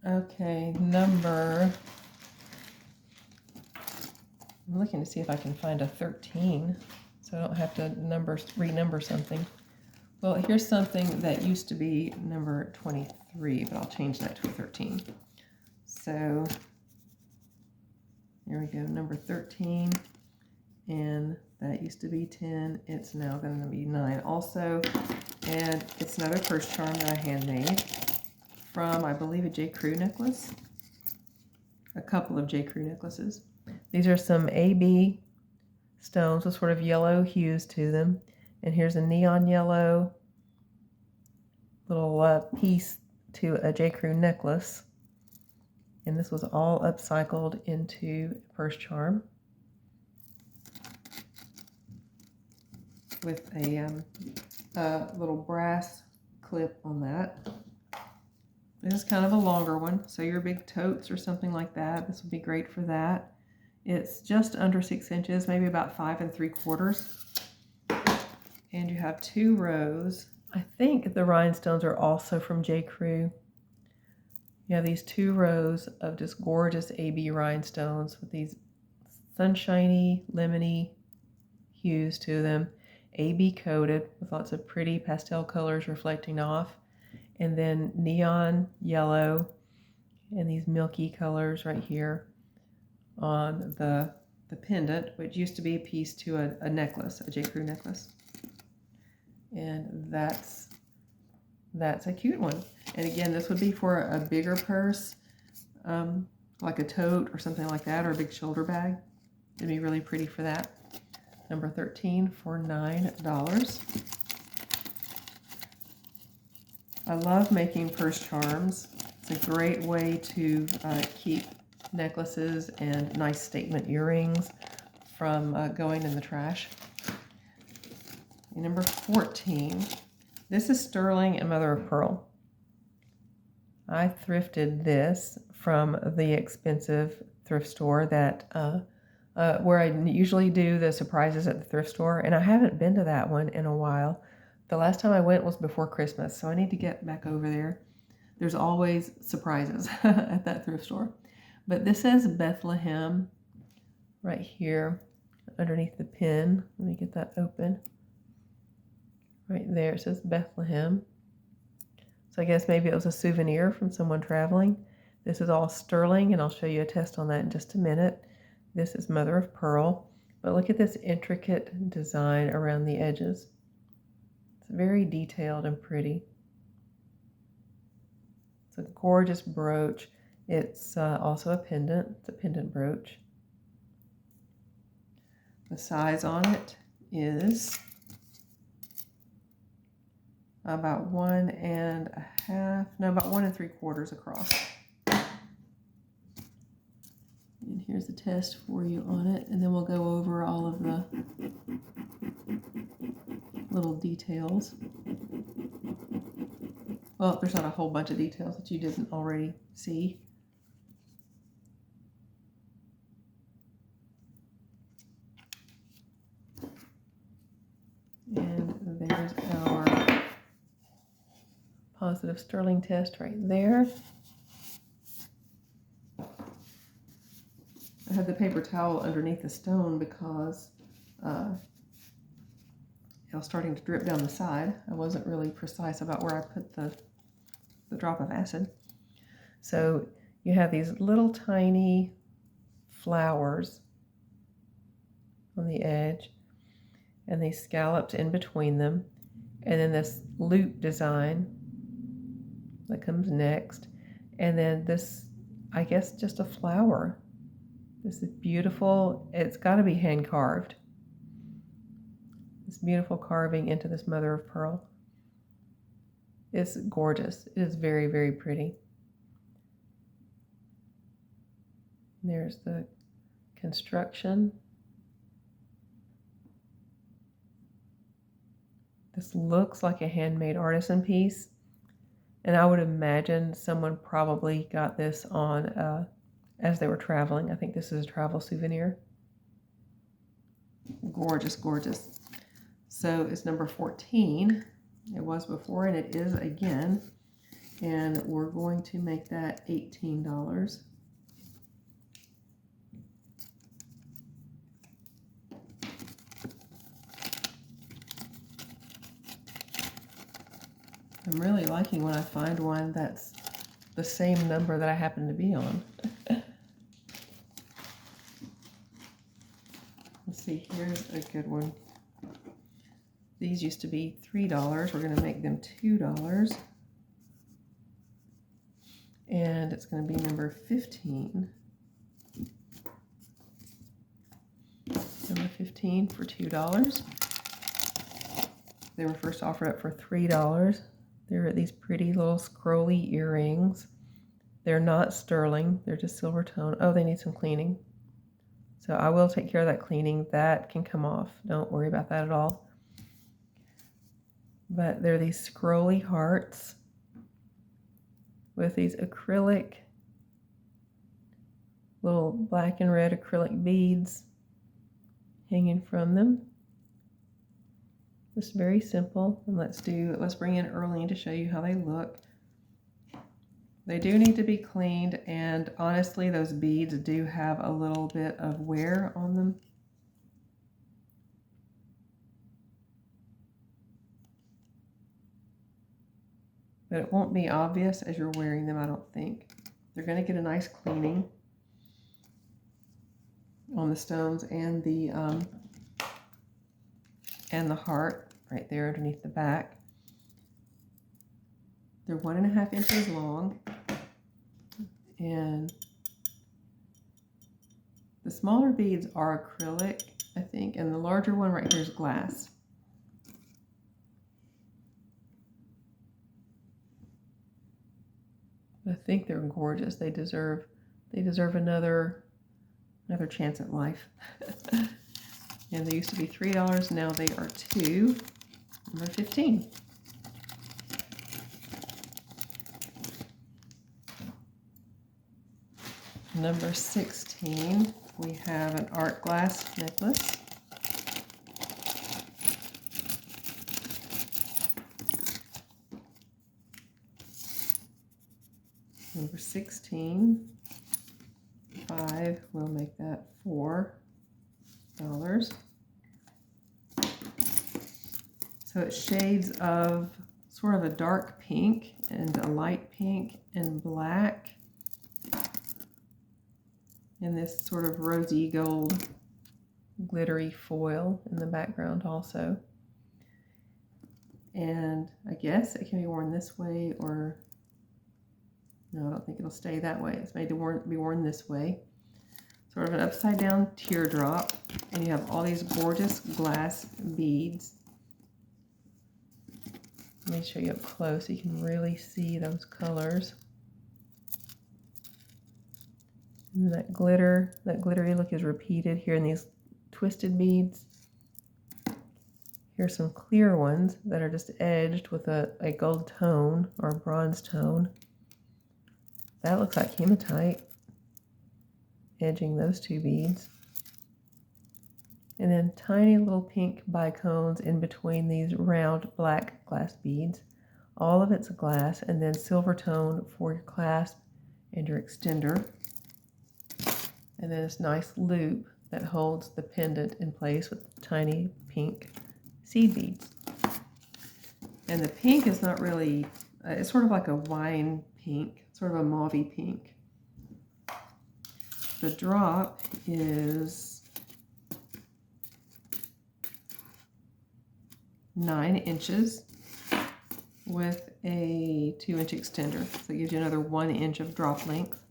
Okay, I'm looking to see if I can find a 13, so I don't have to renumber something. Well, here's something that used to be number 23, but I'll change that to a 13. So here we go, number 13, and that used to be 10. It's now going to be 9 also, and it's another purse charm that I handmade from, I believe, a J. Crew necklace. A couple of J. Crew necklaces. These are some AB stones with sort of yellow hues to them. And here's a neon yellow little piece to a J. Crew necklace. And this was all upcycled into a purse charm with a little brass clip on that. This is kind of a longer one, so your big totes or something like that, this would be great for that. It's just under 6 inches, maybe about 5 3/4. And you have 2 rows. I think the rhinestones are also from J. Crew. You have these 2 rows of just gorgeous AB rhinestones with these sunshiny, lemony hues to them. AB coated with lots of pretty pastel colors reflecting off. And then neon yellow and these milky colors right here on the pendant, which used to be a piece to a necklace, a J. Crew necklace. And that's a cute one. And again, this would be for a bigger purse, like a tote or something like that, or a big shoulder bag. It'd be really pretty for that. Number 13 for $9. I love making purse charms. It's a great way to keep necklaces and nice statement earrings from going in the trash. And number 14, this is sterling and mother of pearl. I thrifted this from the expensive thrift store that where I usually do the surprises at the thrift store, and I haven't been to that one in a while. The last time I went was before Christmas, so I need to get back over there. There's always surprises at that thrift store. But this says Bethlehem right here underneath the pin. Let me get that open. Right there, it says Bethlehem. So I guess maybe it was a souvenir from someone traveling. This is all sterling, and I'll show you a test on that in just a minute. This is mother of pearl. But look at this intricate design around the edges. It's very detailed and pretty. It's a gorgeous brooch. It's also a pendant. It's a pendant brooch. The size on it is about 1 3/4 across. And here's a test for you on it, and then we'll go over all of the little details. Well, there's not a whole bunch of details that you didn't already see. positive sterling test right there. I had the paper towel underneath the stone because it was starting to drip down the side. I wasn't really precise about where I put the drop of acid. So you have these little tiny flowers on the edge and these scallops in between them, and then this loop design that comes next, and then this, I guess, just a flower. This is beautiful. It's got to be hand carved. This beautiful carving into this mother of pearl. It's gorgeous. It is very, very pretty. There's the construction. This looks like a handmade artisan piece, and I would imagine someone probably got this on as they were traveling. I think this is a travel souvenir. Gorgeous, gorgeous. So it's number 14. It was before, and it is again, and we're going to make that $18. I'm really liking when I find one that's the same number that I happen to be on. Let's see, here's a good one. These used to be $3. We're going to make them $2. And it's going to be number 15. Number 15 for $2. They were first offered up for $3. They're these pretty little scrolly earrings. They're not sterling, they're just silver tone. Oh, they need some cleaning. So I will take care of that cleaning. That can come off. Don't worry about that at all. But they're these scrolly hearts with these acrylic, little black and red acrylic beads hanging from them. Just very simple. And let's bring in Earlene to show you how they look. They do need to be cleaned, and honestly, those beads do have a little bit of wear on them. But it won't be obvious as you're wearing them, I don't think. They're going to get a nice cleaning on the stones and the heart right there underneath the back. They're 1.5 inches long, and the smaller beads are acrylic, I think, and the larger one right here is glass. I think they're gorgeous. They deserve another chance at life. And they used to be $3, now they are $2. Number 15. Number 16, we have an art glass necklace. Number 16, 5, we'll make that $4. So it's shades of sort of a dark pink and a light pink and black, and this sort of rosy gold glittery foil in the background also. And I guess it can be worn this way, or no, I don't think it'll stay that way. It's made to be worn this way. Sort of an upside down teardrop, and you have all these gorgeous glass beads. Let me show you up close so you can really see those colors. And that glittery look is repeated here in these twisted beads. Here's some clear ones that are just edged with a gold tone or a bronze tone. That looks like hematite, edging those two beads. And then tiny little pink bicones in between these round black glass beads. All of it's glass, and then silver tone for your clasp and your extender. And then this nice loop that holds the pendant in place with tiny pink seed beads. And the pink is not really, it's sort of like a wine pink, sort of a mauvey pink. The drop is 9 inches with a 2-inch extender. So it gives you another 1 inch of drop length.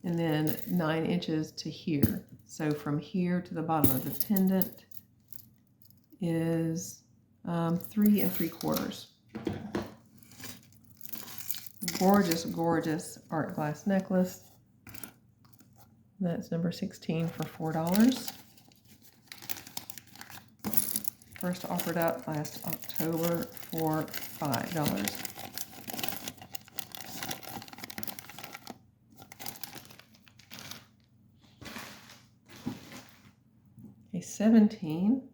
And then 9 inches to here. So from here to the bottom of the pendant is 3 3/4. Gorgeous, gorgeous art glass necklace. That's number 16 for $4. First offered up last October for $5. A 17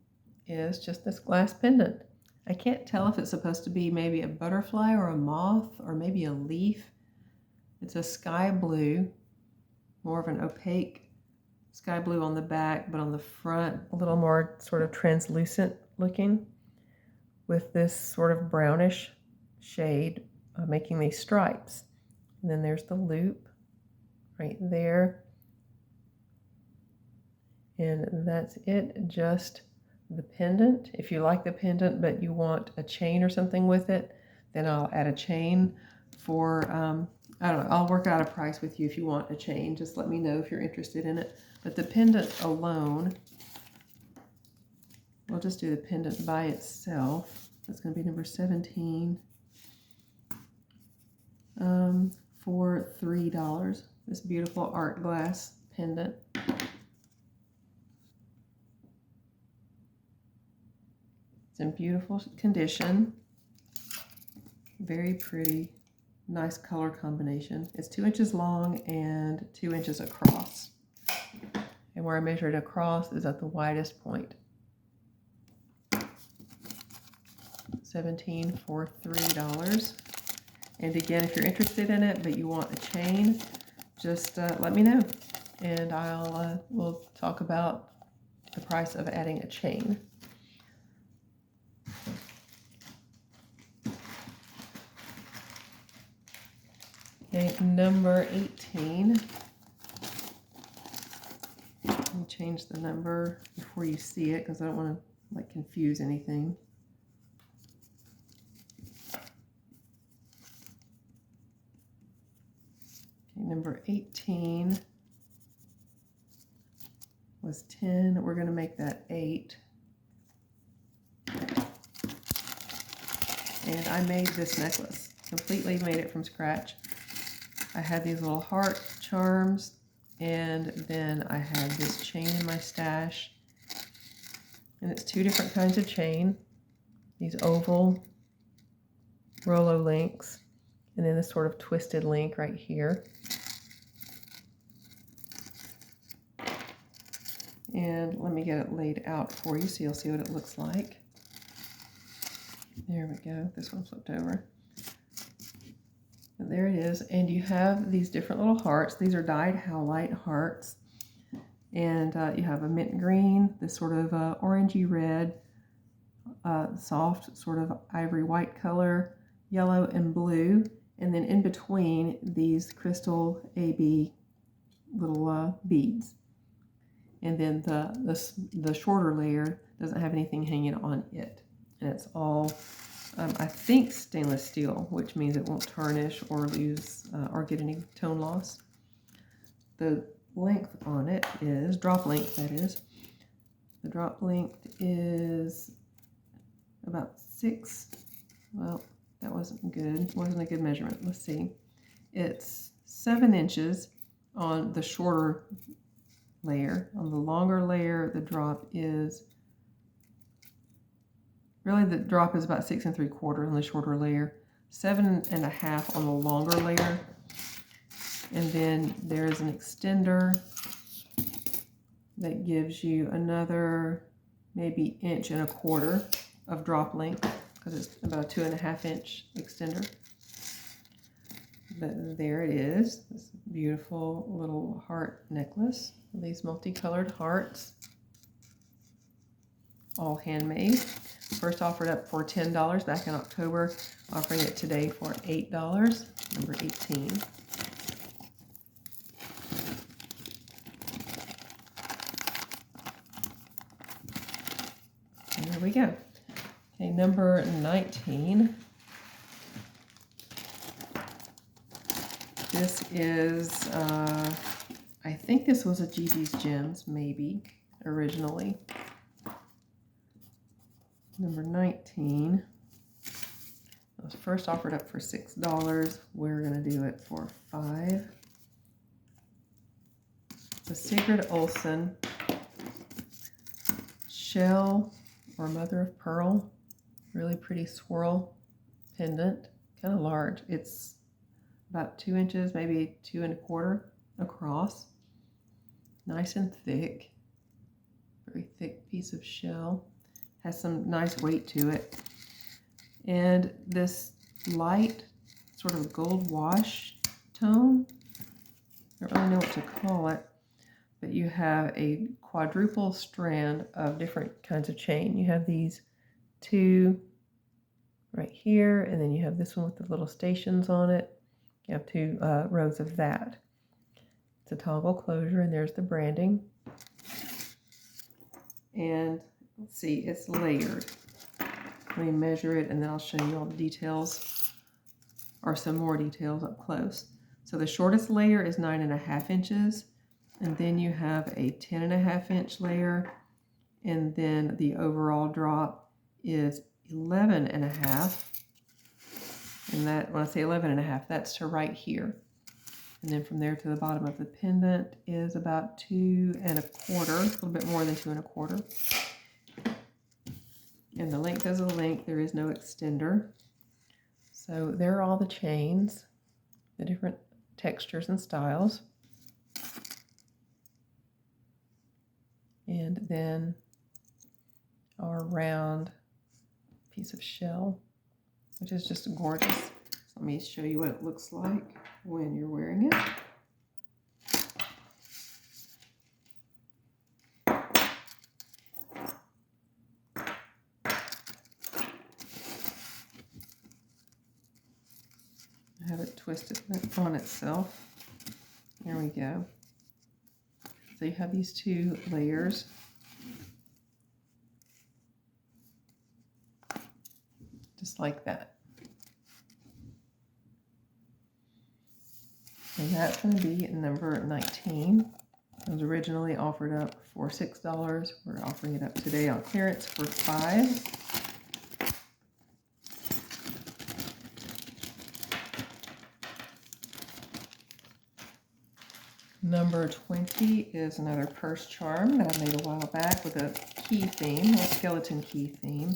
is just this glass pendant. I can't tell if it's supposed to be maybe a butterfly or a moth or maybe a leaf. It's a sky blue, more of an opaque sky blue on the back, but on the front a little more sort of translucent looking, with this sort of brownish shade making these stripes. And then there's the loop right there. And that's it, just the pendant. If you like the pendant but you want a chain or something with it, then I'll add a chain for, I don't know, I'll work out a price with you if you want a chain. Just let me know if you're interested in it. But the pendant alone, we'll just do the pendant by itself. That's going to be number 17 for $3. This beautiful art glass pendant. It's in beautiful condition. Very pretty. Nice color combination. It's 2 inches long and 2 inches across. And where I measured across is at the widest point. 17 for $3. And again, if you're interested in it but you want a chain, just let me know, and we'll talk about the price of adding a chain. Okay, number 18. Let me change the number before you see it because I don't want to confuse anything. Okay, number 18 was 10. We're going to make that 8. And I made this necklace. Completely made it from scratch. I had these little heart charms, and then I had this chain in my stash. And it's 2 different kinds of chain. These oval Rolo links, and then this sort of twisted link right here. And let me get it laid out for you so you'll see what it looks like. There we go. This one flipped over. And there it is. And you have these different little hearts. These are dyed howlite hearts. And you have a mint green, this sort of orangey red, soft sort of ivory white color, yellow and blue. And then in between, these crystal AB little beads. And then the shorter layer doesn't have anything hanging on it. And it's all, I think, stainless steel, which means it won't tarnish or lose or get any tone loss. The length on it is, drop length that is, the drop length is about 6, well, that wasn't a good measurement. Let's see. It's 7 inches on the shorter layer. On the longer layer, the drop is, really the drop is about 6 3/4 on the shorter layer, 7 1/2 on the longer layer. And then there's an extender that gives you another maybe 1 1/4 of drop length, because it's about a 2.5-inch extender. But there it is, this beautiful little heart necklace. These multicolored hearts, all handmade. First offered up for $10 back in October, offering it today for $8, number 18. And there we go. Okay, number 19. This is, I think this was a Gigi's Gems, maybe, originally. Number 19. It was first offered up for $6. We're going to do it for $5. The Sigrid Olsen shell or mother of pearl. Really pretty swirl pendant. Kind of large. It's about 2 inches, maybe 2 1/4 across. Nice and thick. Very thick piece of shell. Has some nice weight to it. And this light sort of gold wash tone, I don't really know what to call it, but you have a quadruple strand of different kinds of chain. You have these two right here, and then you have this one with the little stations on it. You have 2 rows of that. It's a toggle closure, and there's the branding. And let's see, it's layered. Let me measure it, and then I'll show you all the details, or some more details up close. So the shortest layer is 9.5 inches, and then you have a 10.5-inch layer, and then the overall drop is 11.5. And that, when I say 11.5, that's to right here. And then from there to the bottom of the pendant is about 2 1/4, a little bit more than 2 1/4. And the length is a length, there is no extender. So there are all the chains, the different textures and styles. And then our round piece of shell, which is just gorgeous. So let me show you what it looks like when you're wearing it. I have it twisted on itself. There we go. So you have these 2 layers. Just like that. And that's going to be number 19. It was originally offered up for $6. We're offering it up today on clearance for $5. Number 20 is another purse charm that I made a while back with a key theme, a skeleton key theme.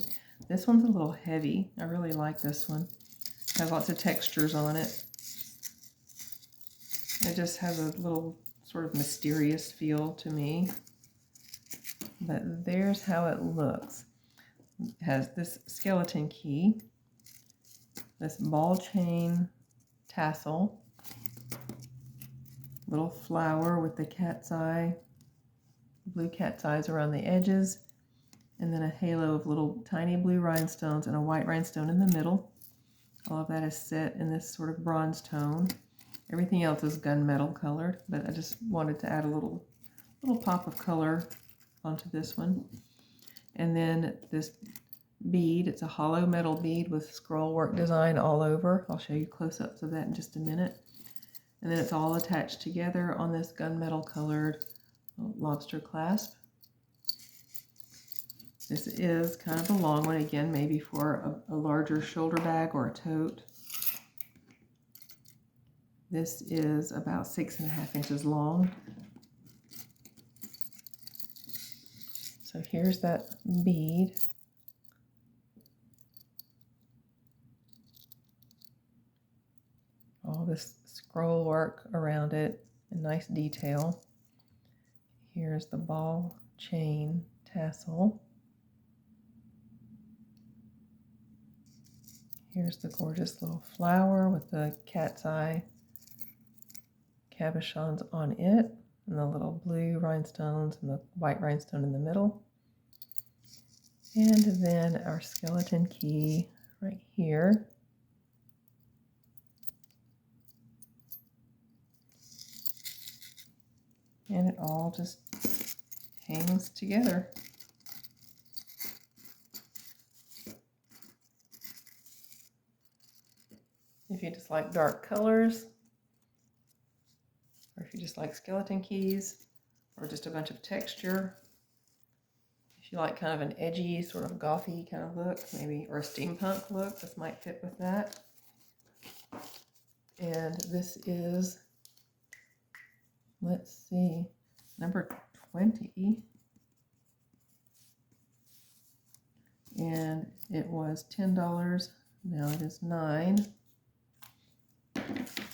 This one's a little heavy. I really like this one. It has lots of textures on it. It just has a little sort of mysterious feel to me. But there's how it looks. It has this skeleton key, this ball chain tassel, little flower with the cat's eye, blue cat's eyes around the edges, and then a halo of little tiny blue rhinestones and a white rhinestone in the middle. All of that is set in this sort of bronze tone. Everything else is gunmetal colored, but I just wanted to add a little pop of color onto this one. And then this bead, it's a hollow metal bead with scroll work design all over. I'll show you close-ups of that in just a minute. And then it's all attached together on this gunmetal colored lobster clasp. This is kind of a long one, again, maybe for a larger shoulder bag or a tote. This is about 6.5 inches long. So here's that bead. All this scroll work around it and nice detail. Here's the ball chain tassel. Here's the gorgeous little flower with the cat's eye cabochons on it, and the little blue rhinestones and the white rhinestone in the middle. And then our skeleton key right here. And it all just hangs together. If you just like dark colors, or if you just like skeleton keys, or just a bunch of texture, if you like kind of an edgy, sort of gothy kind of look, maybe, or a steampunk look, this might fit with that. And this is, let's see, number 20. And it was $10. Now it is $9.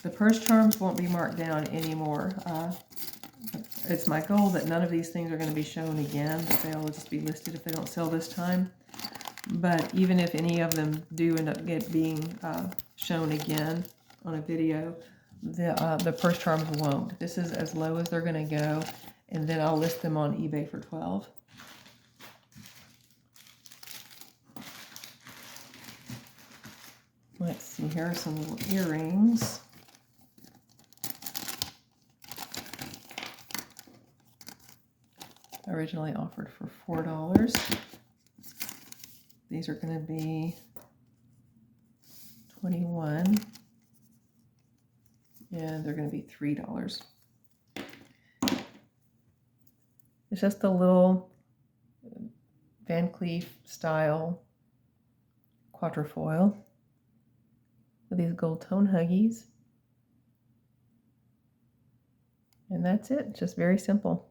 The purse charms won't be marked down anymore. It's my goal that none of these things are going to be shown again, that they'll just be listed if they don't sell this time. But even if any of them do end up being shown again on a video, the purse charms won't. This is as low as they're going to go, and then I'll list them on eBay for $12. Let's see, here are some little earrings. Originally offered for $4. These are going to be $21, and they're going to be $3. It's just a little Van Cleef style quatrefoil with these gold tone huggies. And that's it, just very simple.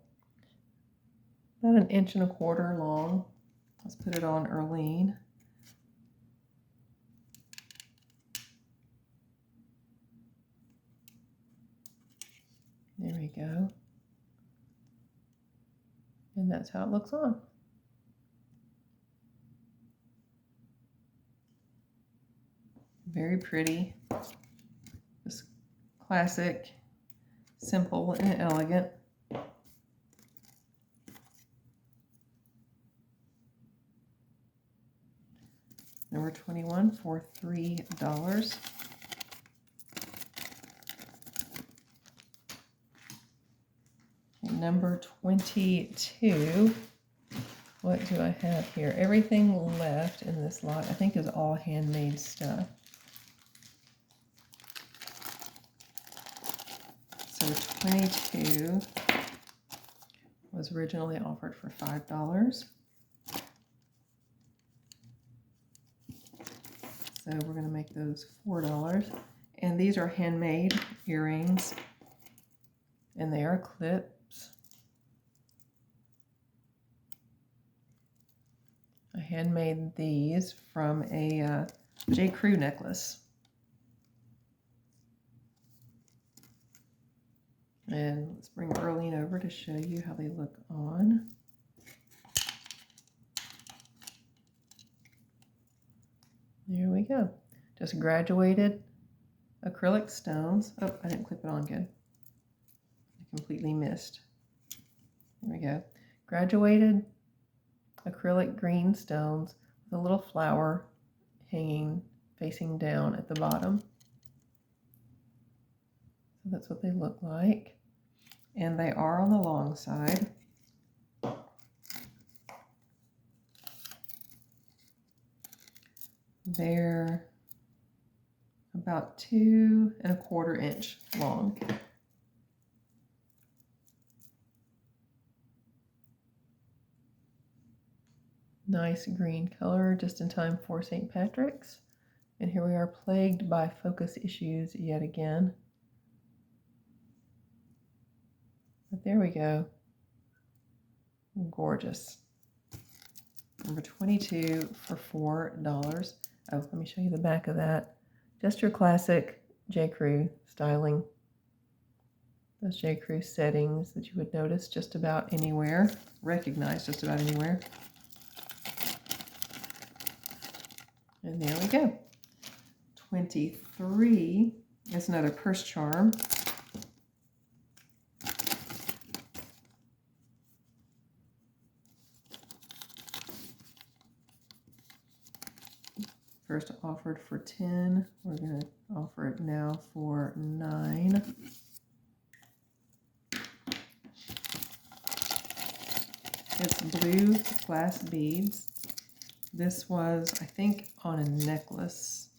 About 1.25 inches long. Let's put it on Erlene. There we go. And that's how it looks on. Very pretty. Just classic, simple, and elegant. Number 21 for $3. And number 22, what do I have here? Everything left in this lot, I think, is all handmade stuff. So 22 was originally offered for $5. So we're going to make those $4. And these are handmade earrings, and they are clips. I handmade these from a J. Crew necklace. And let's bring Erlene over to show you how they look on. There we go. Just graduated acrylic stones. Oh, I didn't clip it on good. I completely missed. There we go. Graduated acrylic green stones with a little flower hanging facing down at the bottom. So that's what they look like. And they are on the long side. They're about 2¼ inch long. Nice green color, just in time for St. Patrick's. And here we are, plagued by focus issues yet again. But there we go. Gorgeous. Number 22 for $4. Oh, let me show you the back of that. Just your classic J. Crew styling. Those J. Crew settings that you would notice just about anywhere, recognize just about anywhere. And there we go. 23 is another purse charm. First offered for 10. We're going to offer it now for 9. It's blue glass beads. This was, I think, on a necklace.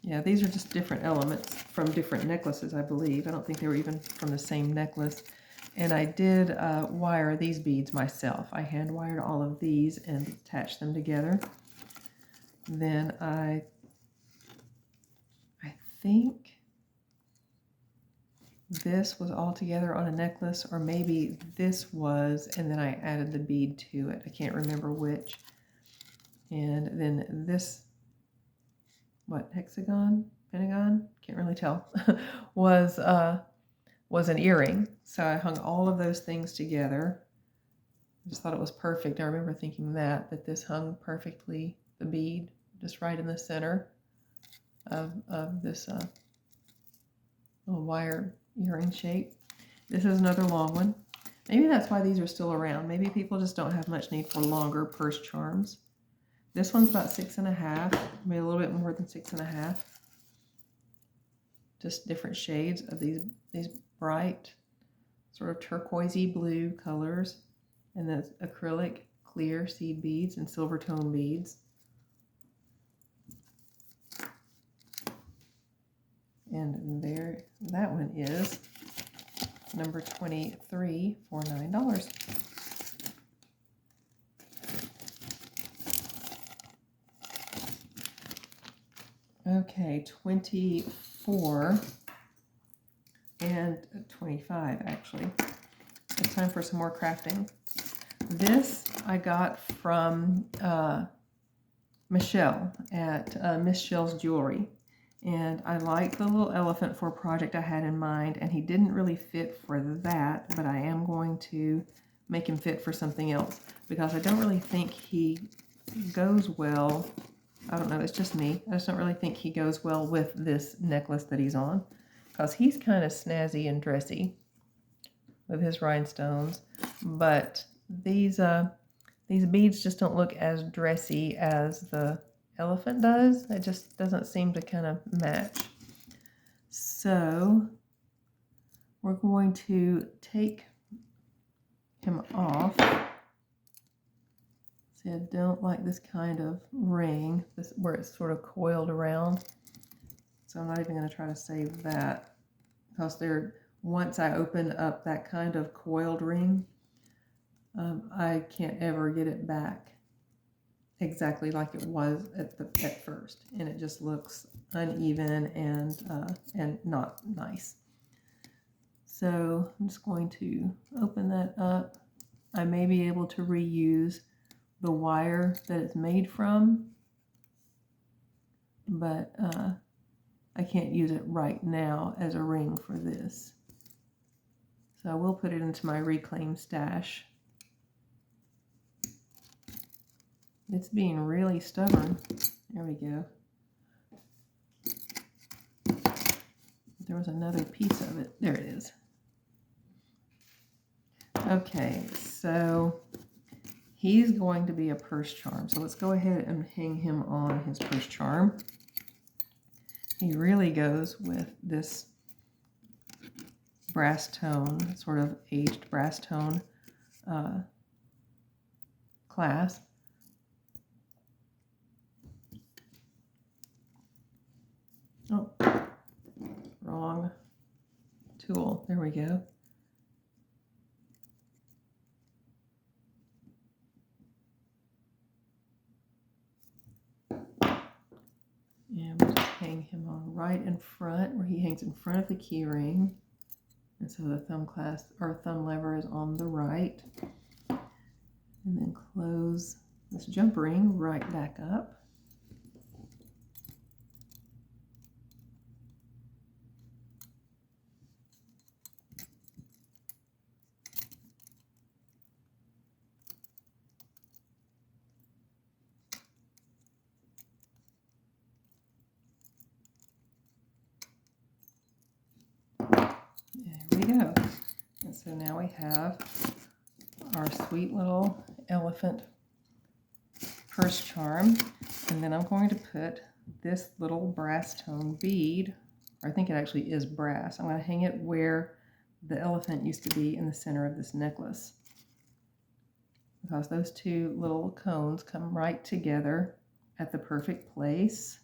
Yeah, these are just different elements from different necklaces, I believe. I don't think they were even from the same necklace. And I did wire these beads myself. I hand wired all of these and attached them together. Then I think this was all together on a necklace, or maybe this was, and then I added the bead to it. I can't remember which. And then this, what, hexagon, pentagon? Can't really tell. was an earring. So I hung all of those things together. I just thought it was perfect. I remember thinking that this hung perfectly, the bead, just right in the center of this little wire earring shape. This is another long one. Maybe that's why these are still around. Maybe people just don't have much need for longer purse charms. This one's about 6.5, maybe a little bit more than 6.5. Just different shades of these bright, sort of turquoisey blue colors, and then acrylic clear seed beads and silver tone beads. And there, that one is number 23 for $9. Okay, 24 and 25 actually. It's time for some more crafting. This I got from Michelle at Miss Shell's Jewelry. And I like the little elephant for a project I had in mind, and he didn't really fit for that, but I am going to make him fit for something else because I don't really think he goes well. I don't know, it's just me. I just don't really think he goes well with this necklace that he's on because he's kind of snazzy and dressy with his rhinestones, but these beads just don't look as dressy as the elephant does. It just doesn't seem to kind of match. So we're going to take him off. See, I don't like this kind of ring, this where it's sort of coiled around. So I'm not even going to try to save that because once I open up that kind of coiled ring, I can't ever get it back exactly like it was at first, and it just looks uneven and not nice. So I'm just going to open that up. I may be able to reuse the wire that it's made from, but I can't use it right now as a ring for this. So I will put it into my reclaim stash. It's being really stubborn. There we go. There was another piece of it. There it is. Okay, so he's going to be a purse charm. So let's go ahead and hang him on his purse charm. He really goes with this brass tone, sort of aged brass tone clasp. Oh, wrong tool. There we go. And we'll just hang him on right in front, where he hangs in front of the key ring. And so the thumb clasp or thumb lever is on the right. And then close this jump ring right back up. So now we have our sweet little elephant purse charm. And then I'm going to put this little brass tone bead, or I think it actually is brass. I'm going to hang it where the elephant used to be in the center of this necklace, because those two little cones come right together at the perfect place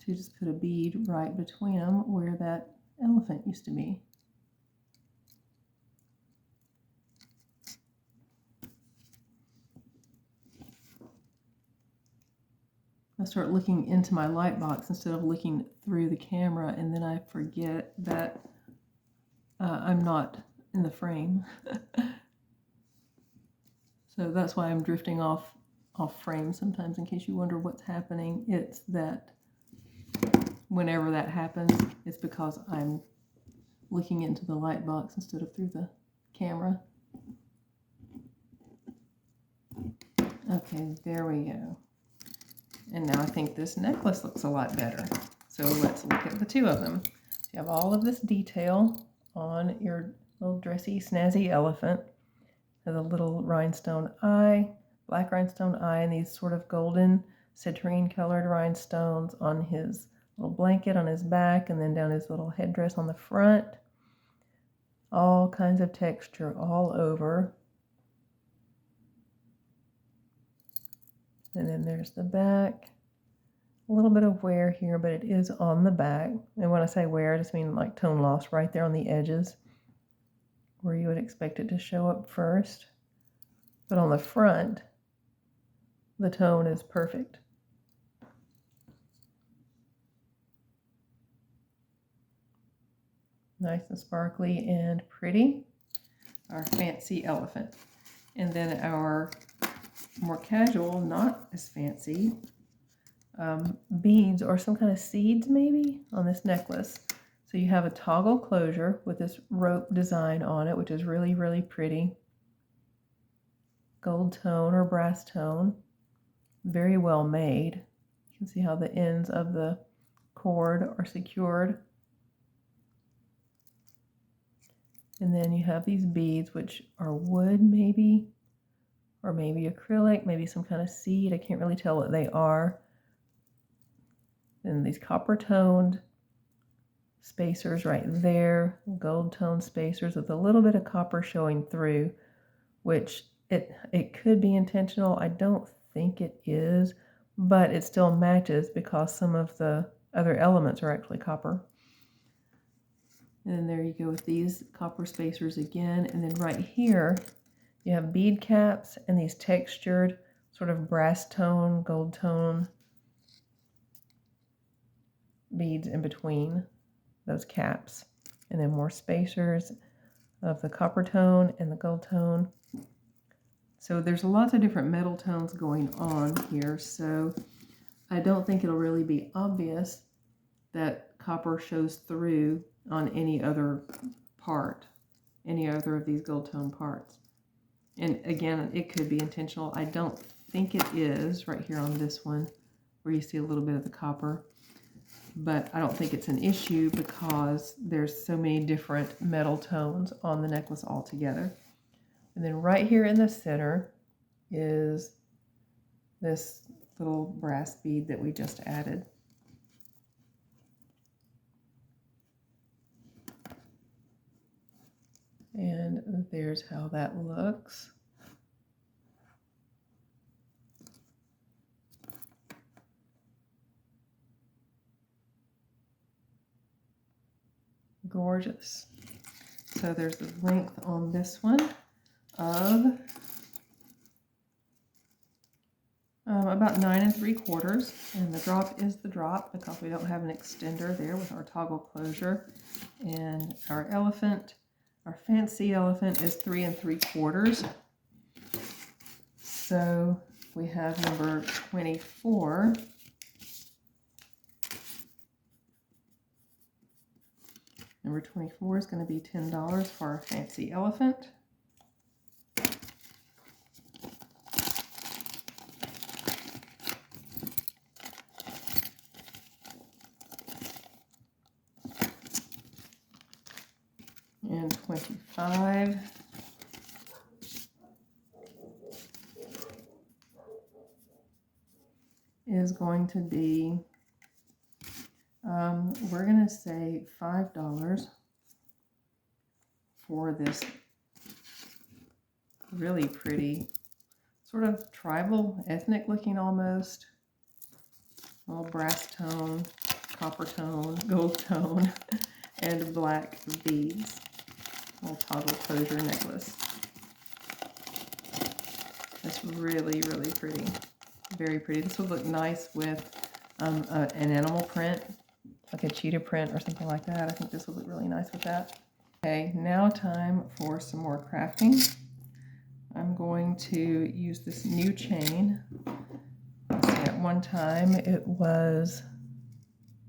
to just put a bead right between them where that elephant used to be. I start looking into my light box instead of looking through the camera, and then I forget that I'm not in the frame. So that's why I'm drifting off frame sometimes, in case you wonder what's happening. It's that whenever that happens, it's because I'm looking into the light box instead of through the camera. Okay, there we go. And now I think this necklace looks a lot better. So let's look at the two of them. You have all of this detail on your little dressy, snazzy elephant. Has a little rhinestone eye, black rhinestone eye, and these sort of golden citrine colored rhinestones on his little blanket on his back, and then down his little headdress on the front. All kinds of texture all over. And then there's the back. A little bit of wear here, but it is on the back. And when I say wear, I just mean like tone loss right there on the edges where you would expect it to show up first. But on the front, the tone is perfect. Nice and sparkly and pretty. Our fancy elephant. And then our more casual, not as fancy, beads or some kind of seeds maybe on this necklace. So you have a toggle closure with this rope design on it, which is really, really pretty. Gold tone or brass tone. Very well made. You can see how the ends of the cord are secured. And then you have these beads, which are wood maybe, or maybe acrylic, maybe some kind of seed. I can't really tell what they are. And these copper toned spacers right there, gold toned spacers with a little bit of copper showing through, which it could be intentional. I don't think it is, but it still matches because some of the other elements are actually copper. And then there you go with these copper spacers again. And then right here, you have bead caps and these textured sort of brass tone, gold tone beads in between those caps. And then more spacers of the copper tone and the gold tone. So there's lots of different metal tones going on here. So I don't think it'll really be obvious that copper shows through on any other part, any other of these gold tone parts. And again, it could be intentional. I don't think it is right here on this one where you see a little bit of the copper, but I don't think it's an issue because there's so many different metal tones on the necklace all together. And then right here in the center is this little brass bead that we just added. And there's how that looks. Gorgeous. So there's the length on this one of about 9 3/4, and the drop is the drop because we don't have an extender there with our toggle closure. And our elephant, our fancy elephant, is 3 3/4. So we have number 24. Number 24 is going to be $10 for our fancy elephant. $1.25. Is going to be, we're going to say $5 for this really pretty, sort of tribal, ethnic looking almost, little brass tone, copper tone, gold tone, and black beads. Little toggle closure necklace. It's really, really pretty. Very pretty. This would look nice with an animal print, like a cheetah print or something like that. I think this would look really nice with that. Okay, now time for some more crafting. I'm going to use this new chain. At one time it was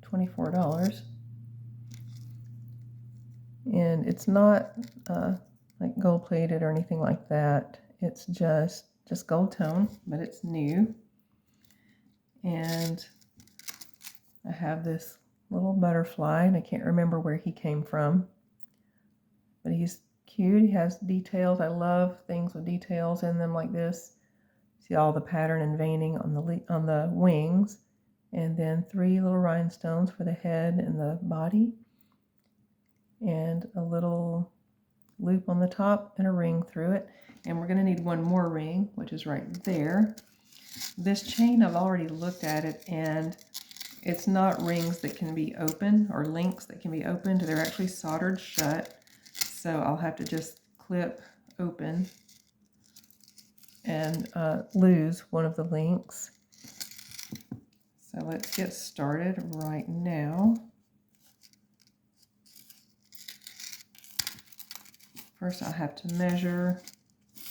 $24. And it's not like gold plated or anything like that. It's just gold tone, but it's new. And I have this little butterfly, and I can't remember where he came from, but he's cute. He has details. I love things with details in them like this. See all the pattern and veining on the wings, and then 3 little rhinestones for the head and the body, and a little loop on the top and a ring through it. And we're going to need one more ring, which is right there. This chain, I've already looked at it, and it's not rings that can be open or links that can be opened. They're actually soldered shut. So I'll have to just clip open and lose one of the links. So let's get started right now. First I'll have to measure.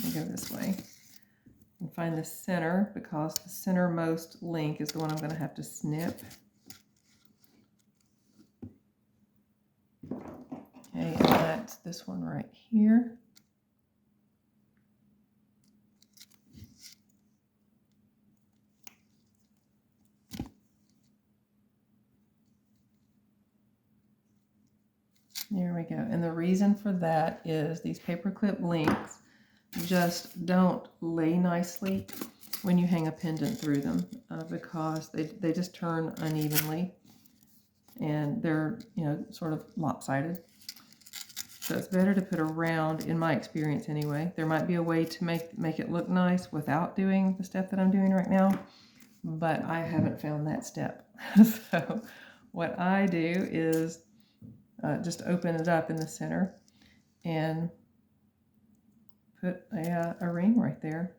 Let me go this way and find the center, because the centermost link is the one I'm going to have to snip. Okay, and that's this one right here. There we go. And the reason for that is these paperclip links just don't lay nicely when you hang a pendant through them, because they just turn unevenly, and they're, you know, sort of lopsided. So it's better to put a round, in my experience anyway. There might be a way to make it look nice without doing the step that I'm doing right now, but I haven't found that step. So what I do is just open it up in the center and put a ring right there.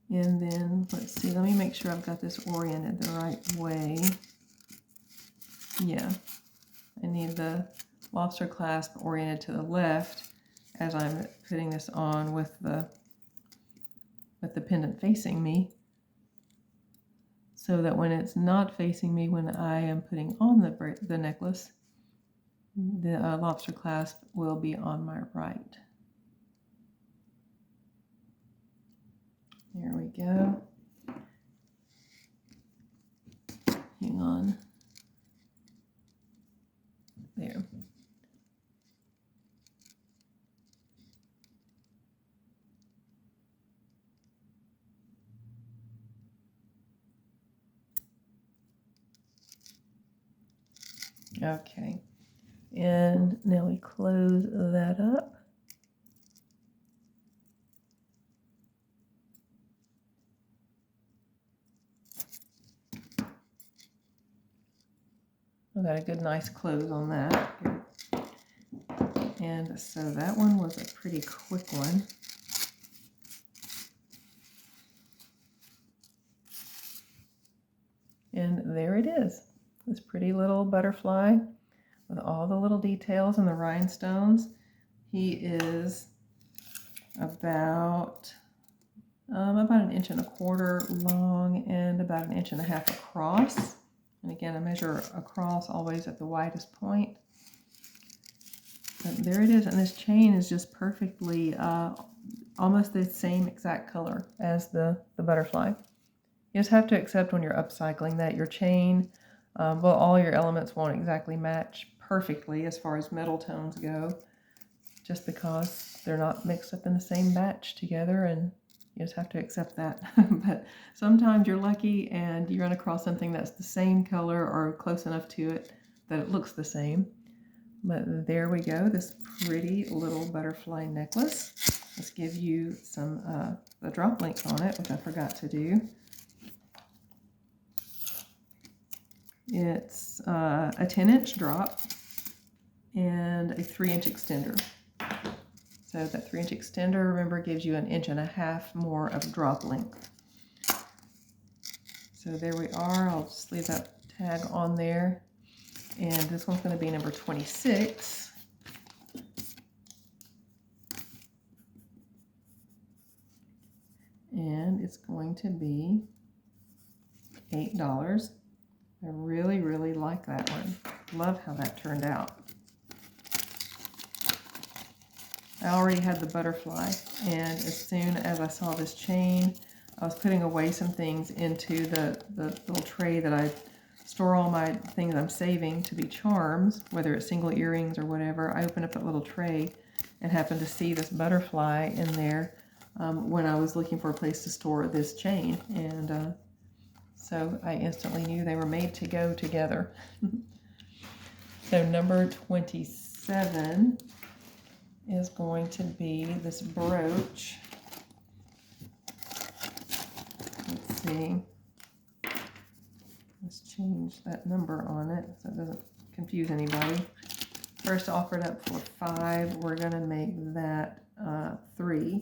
And then, let's see, let me make sure I've got this oriented the right way. Yeah, I need the lobster clasp oriented to the left as I'm putting this on with the pendant facing me, so that when it's not facing me, when I am putting on the necklace, the lobster clasp will be on my right. There we go. Hang on. There. Okay. And now we close that up. I've got a good nice close on that. And so that one was a pretty quick one. And there it is, this pretty little butterfly with all the little details and the rhinestones. He is about 1.25 inches long and about 1.5 inches across. And again, I measure across always at the widest point. But there it is, and this chain is just perfectly, almost the same exact color as the butterfly. You just have to accept when you're upcycling that your chain, well, all your elements won't exactly match perfectly as far as metal tones go, just because they're not mixed up in the same batch together, and you just have to accept that. But sometimes you're lucky and you run across something that's the same color or close enough to it that it looks the same. But there we go, this pretty little butterfly necklace. Let's give you some the drop links on it, which I forgot to do. It's a 10-inch drop and a 3-inch extender. So that 3-inch extender, remember, gives you 1.5 inches more of drop length. So there we are. I'll just leave that tag on there. And this one's going to be number 26. And it's going to be $8. I really, really like that one. Love how that turned out. I already had the butterfly, and as soon as I saw this chain, I was putting away some things into the little tray that I store all my things I'm saving to be charms, whether it's single earrings or whatever. I opened up that little tray and happened to see this butterfly in there when I was looking for a place to store this chain, and so I instantly knew they were made to go together. So number 27 is going to be this brooch. Let's see. Let's change that number on it so it doesn't confuse anybody. First offered up for $5. We're going to make that $3.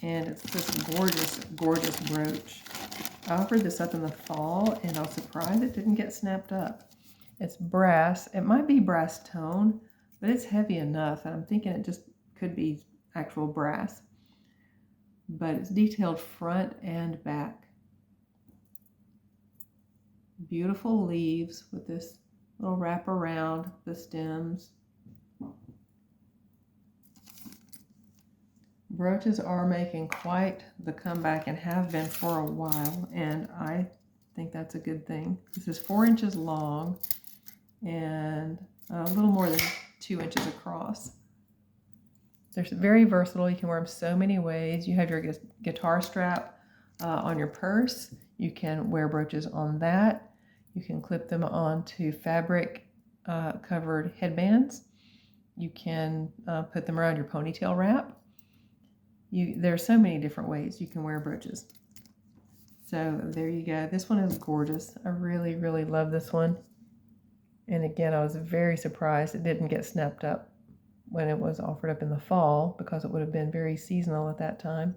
And it's this gorgeous, gorgeous brooch. I offered this up in the fall, and I was surprised it didn't get snapped up. It's brass. It might be brass tone, but it's heavy enough, and I'm thinking it just could be actual brass. But it's detailed front and back. Beautiful leaves with this little wrap around the stems. Brooches are making quite the comeback and have been for a while, and I think that's a good thing. This is 4 inches long and a little more than 2 inches across. They're very versatile. You can wear them so many ways. You have your guitar strap on your purse. You can wear brooches on that. You can clip them onto fabric covered headbands. You can put them around your ponytail wrap. There are so many different ways you can wear brooches. So there you go. This one is gorgeous. I really, really love this one. And again, I was very surprised it didn't get snapped up when it was offered up in the fall, because it would have been very seasonal at that time.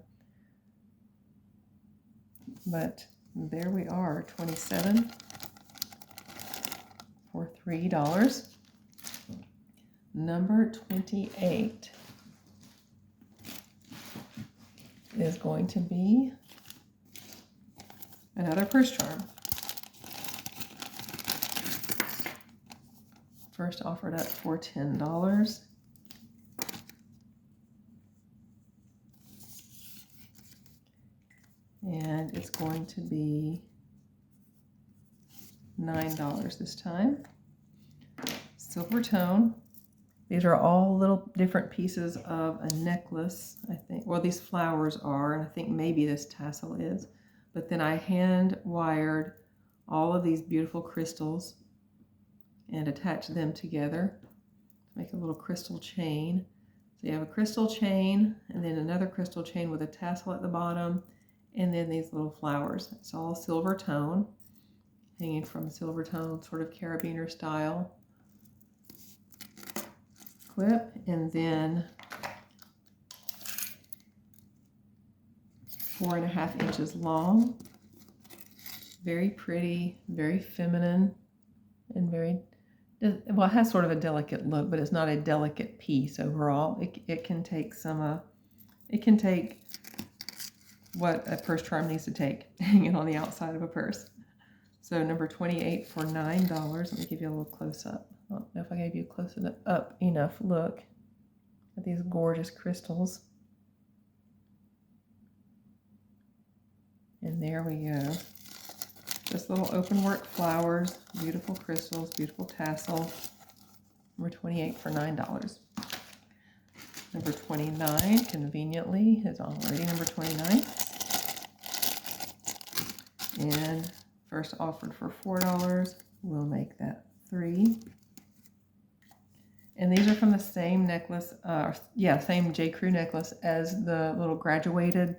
But there we are, 27 for $3. Number 28 is going to be another purse charm. First offered up for $10. And it's going to be $9 this time. Silver tone. These are all little different pieces of a necklace, I think. Well, these flowers are, and I think maybe this tassel is. But then I hand wired all of these beautiful crystals and attached them together to make a little crystal chain. So you have a crystal chain, and then another crystal chain with a tassel at the bottom, and then these little flowers. It's all silver tone, hanging from a silver tone sort of carabiner style clip, and then 4.5 inches long. Very pretty, very feminine, and very, well, it has sort of a delicate look, but it's not a delicate piece overall. It can take some, it can take what a purse charm needs to take, hanging on the outside of a purse. So number 28 for $9. Let me give you a little close up. I don't know if I gave you a close up enough look at these gorgeous crystals. And there we go. Just little open work flowers, beautiful crystals, beautiful tassel. Number 28 for $9. Number 29, conveniently, is already number 29. And first offered for $4. We'll make that $3. And these are from the same necklace, same J. Crew necklace as the little graduated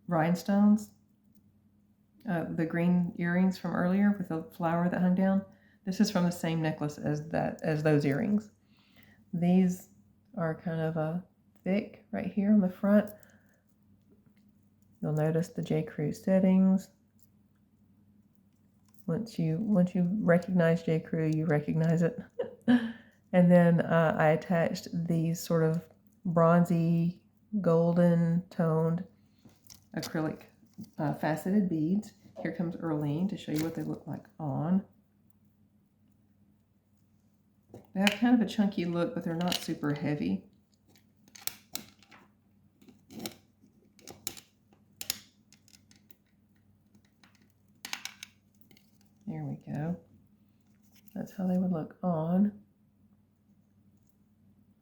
rhinestones. The green earrings from earlier with the flower that hung down. This is from the same necklace as those earrings. These are kind of thick right here on the front. You'll notice the J. Crew settings. Once you recognize J. Crew, you recognize it. And then I attached these sort of bronzy, golden toned acrylic faceted beads. Here comes Earlene to show you what they look like on. They have kind of a chunky look, but they're not super heavy. There we go. That's how they would look on.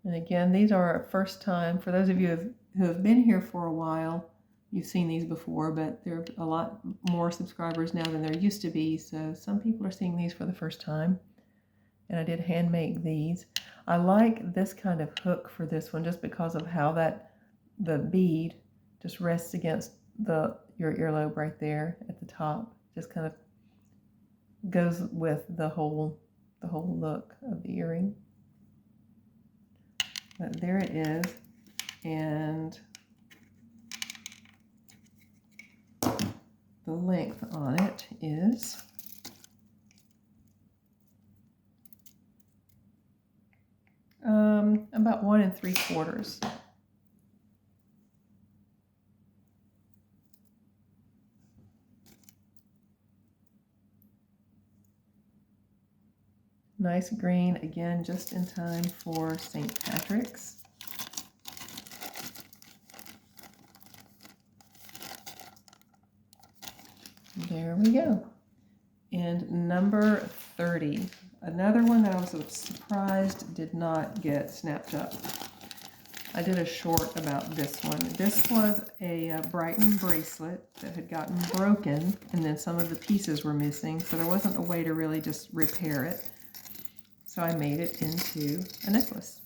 And again, these are our first time. For those of you who have been here for a while, you've seen these before, but there are a lot more subscribers now than there used to be, so some people are seeing these for the first time. And I did hand make these. I like this kind of hook for this one just because of how the bead just rests against your earlobe right there at the top. Just kind of goes with the whole look of the earring. But there it is, and the length on it is about 1 3/4. Nice green, again, just in time for St. Patrick's. There we go. And number 30, another one that I was surprised did not get snapped up. I did a short about this one. This was a Brighton bracelet that had gotten broken, and then some of the pieces were missing, so there wasn't a way to really just repair it. So I made it into a necklace.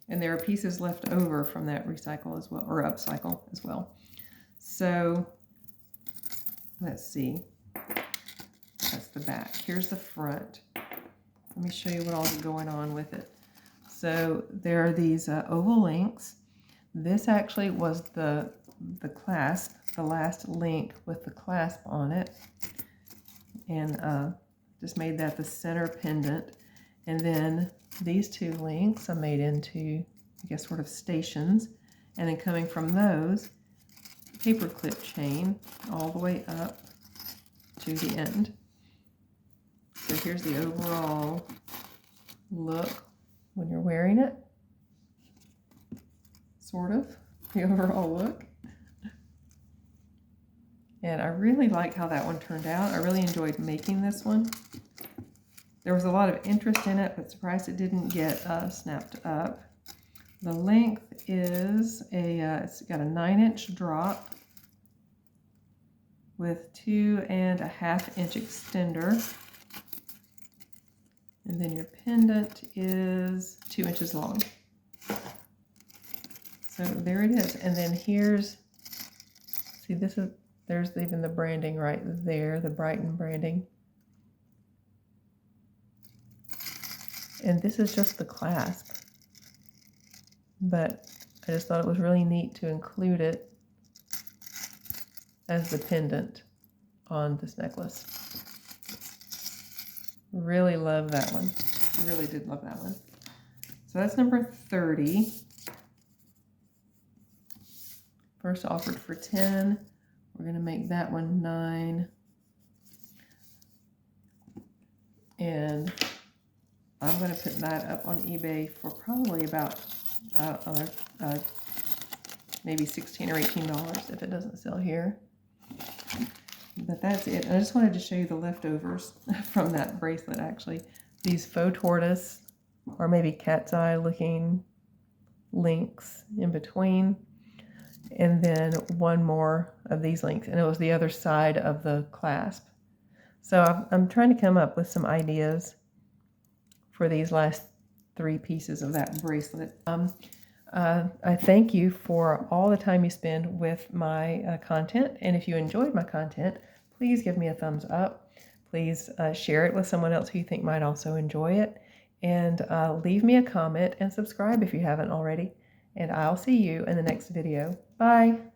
And there are pieces left over from that recycle as well, or upcycle as well. So let's see. That's the back. Here's the front. Let me show you what all's going on with it. So there are these oval links. This actually was the clasp, the last link with the clasp on it. And just made that the center pendant. And then these two links I made into, I guess, sort of stations. And then coming from those, paper clip chain all the way up to the end. So here's the overall look when you're wearing it. Sort of, the overall look. And I really like how that one turned out. I really enjoyed making this one. There was a lot of interest in it, but surprised it didn't get snapped up. The length is it's got a 9-inch drop with 2.5-inch extender. And then your pendant is 2 inches long. So there it is. And then here's, see, there's even the branding right there, the Brighton branding. And this is just the clasp, but I just thought it was really neat to include it as the pendant on this necklace. Really love that one. Really did love that one. So that's number 30. First offered for 10. We're going to make that one 9. And I'm going to put that up on eBay for probably about maybe $16 or $18 if it doesn't sell here. But that's it. I just wanted to show you the leftovers from that bracelet, actually. These faux tortoise, or maybe cat's eye looking links in between. And then one more of these links, and it was the other side of the clasp. So I'm trying to come up with some ideas for these last 3 pieces of that bracelet. I thank you for all the time you spend with my content, and if you enjoyed my content, please give me a thumbs up. Please share it with someone else who you think might also enjoy it, and leave me a comment and subscribe if you haven't already, and I'll see you in the next video. Bye!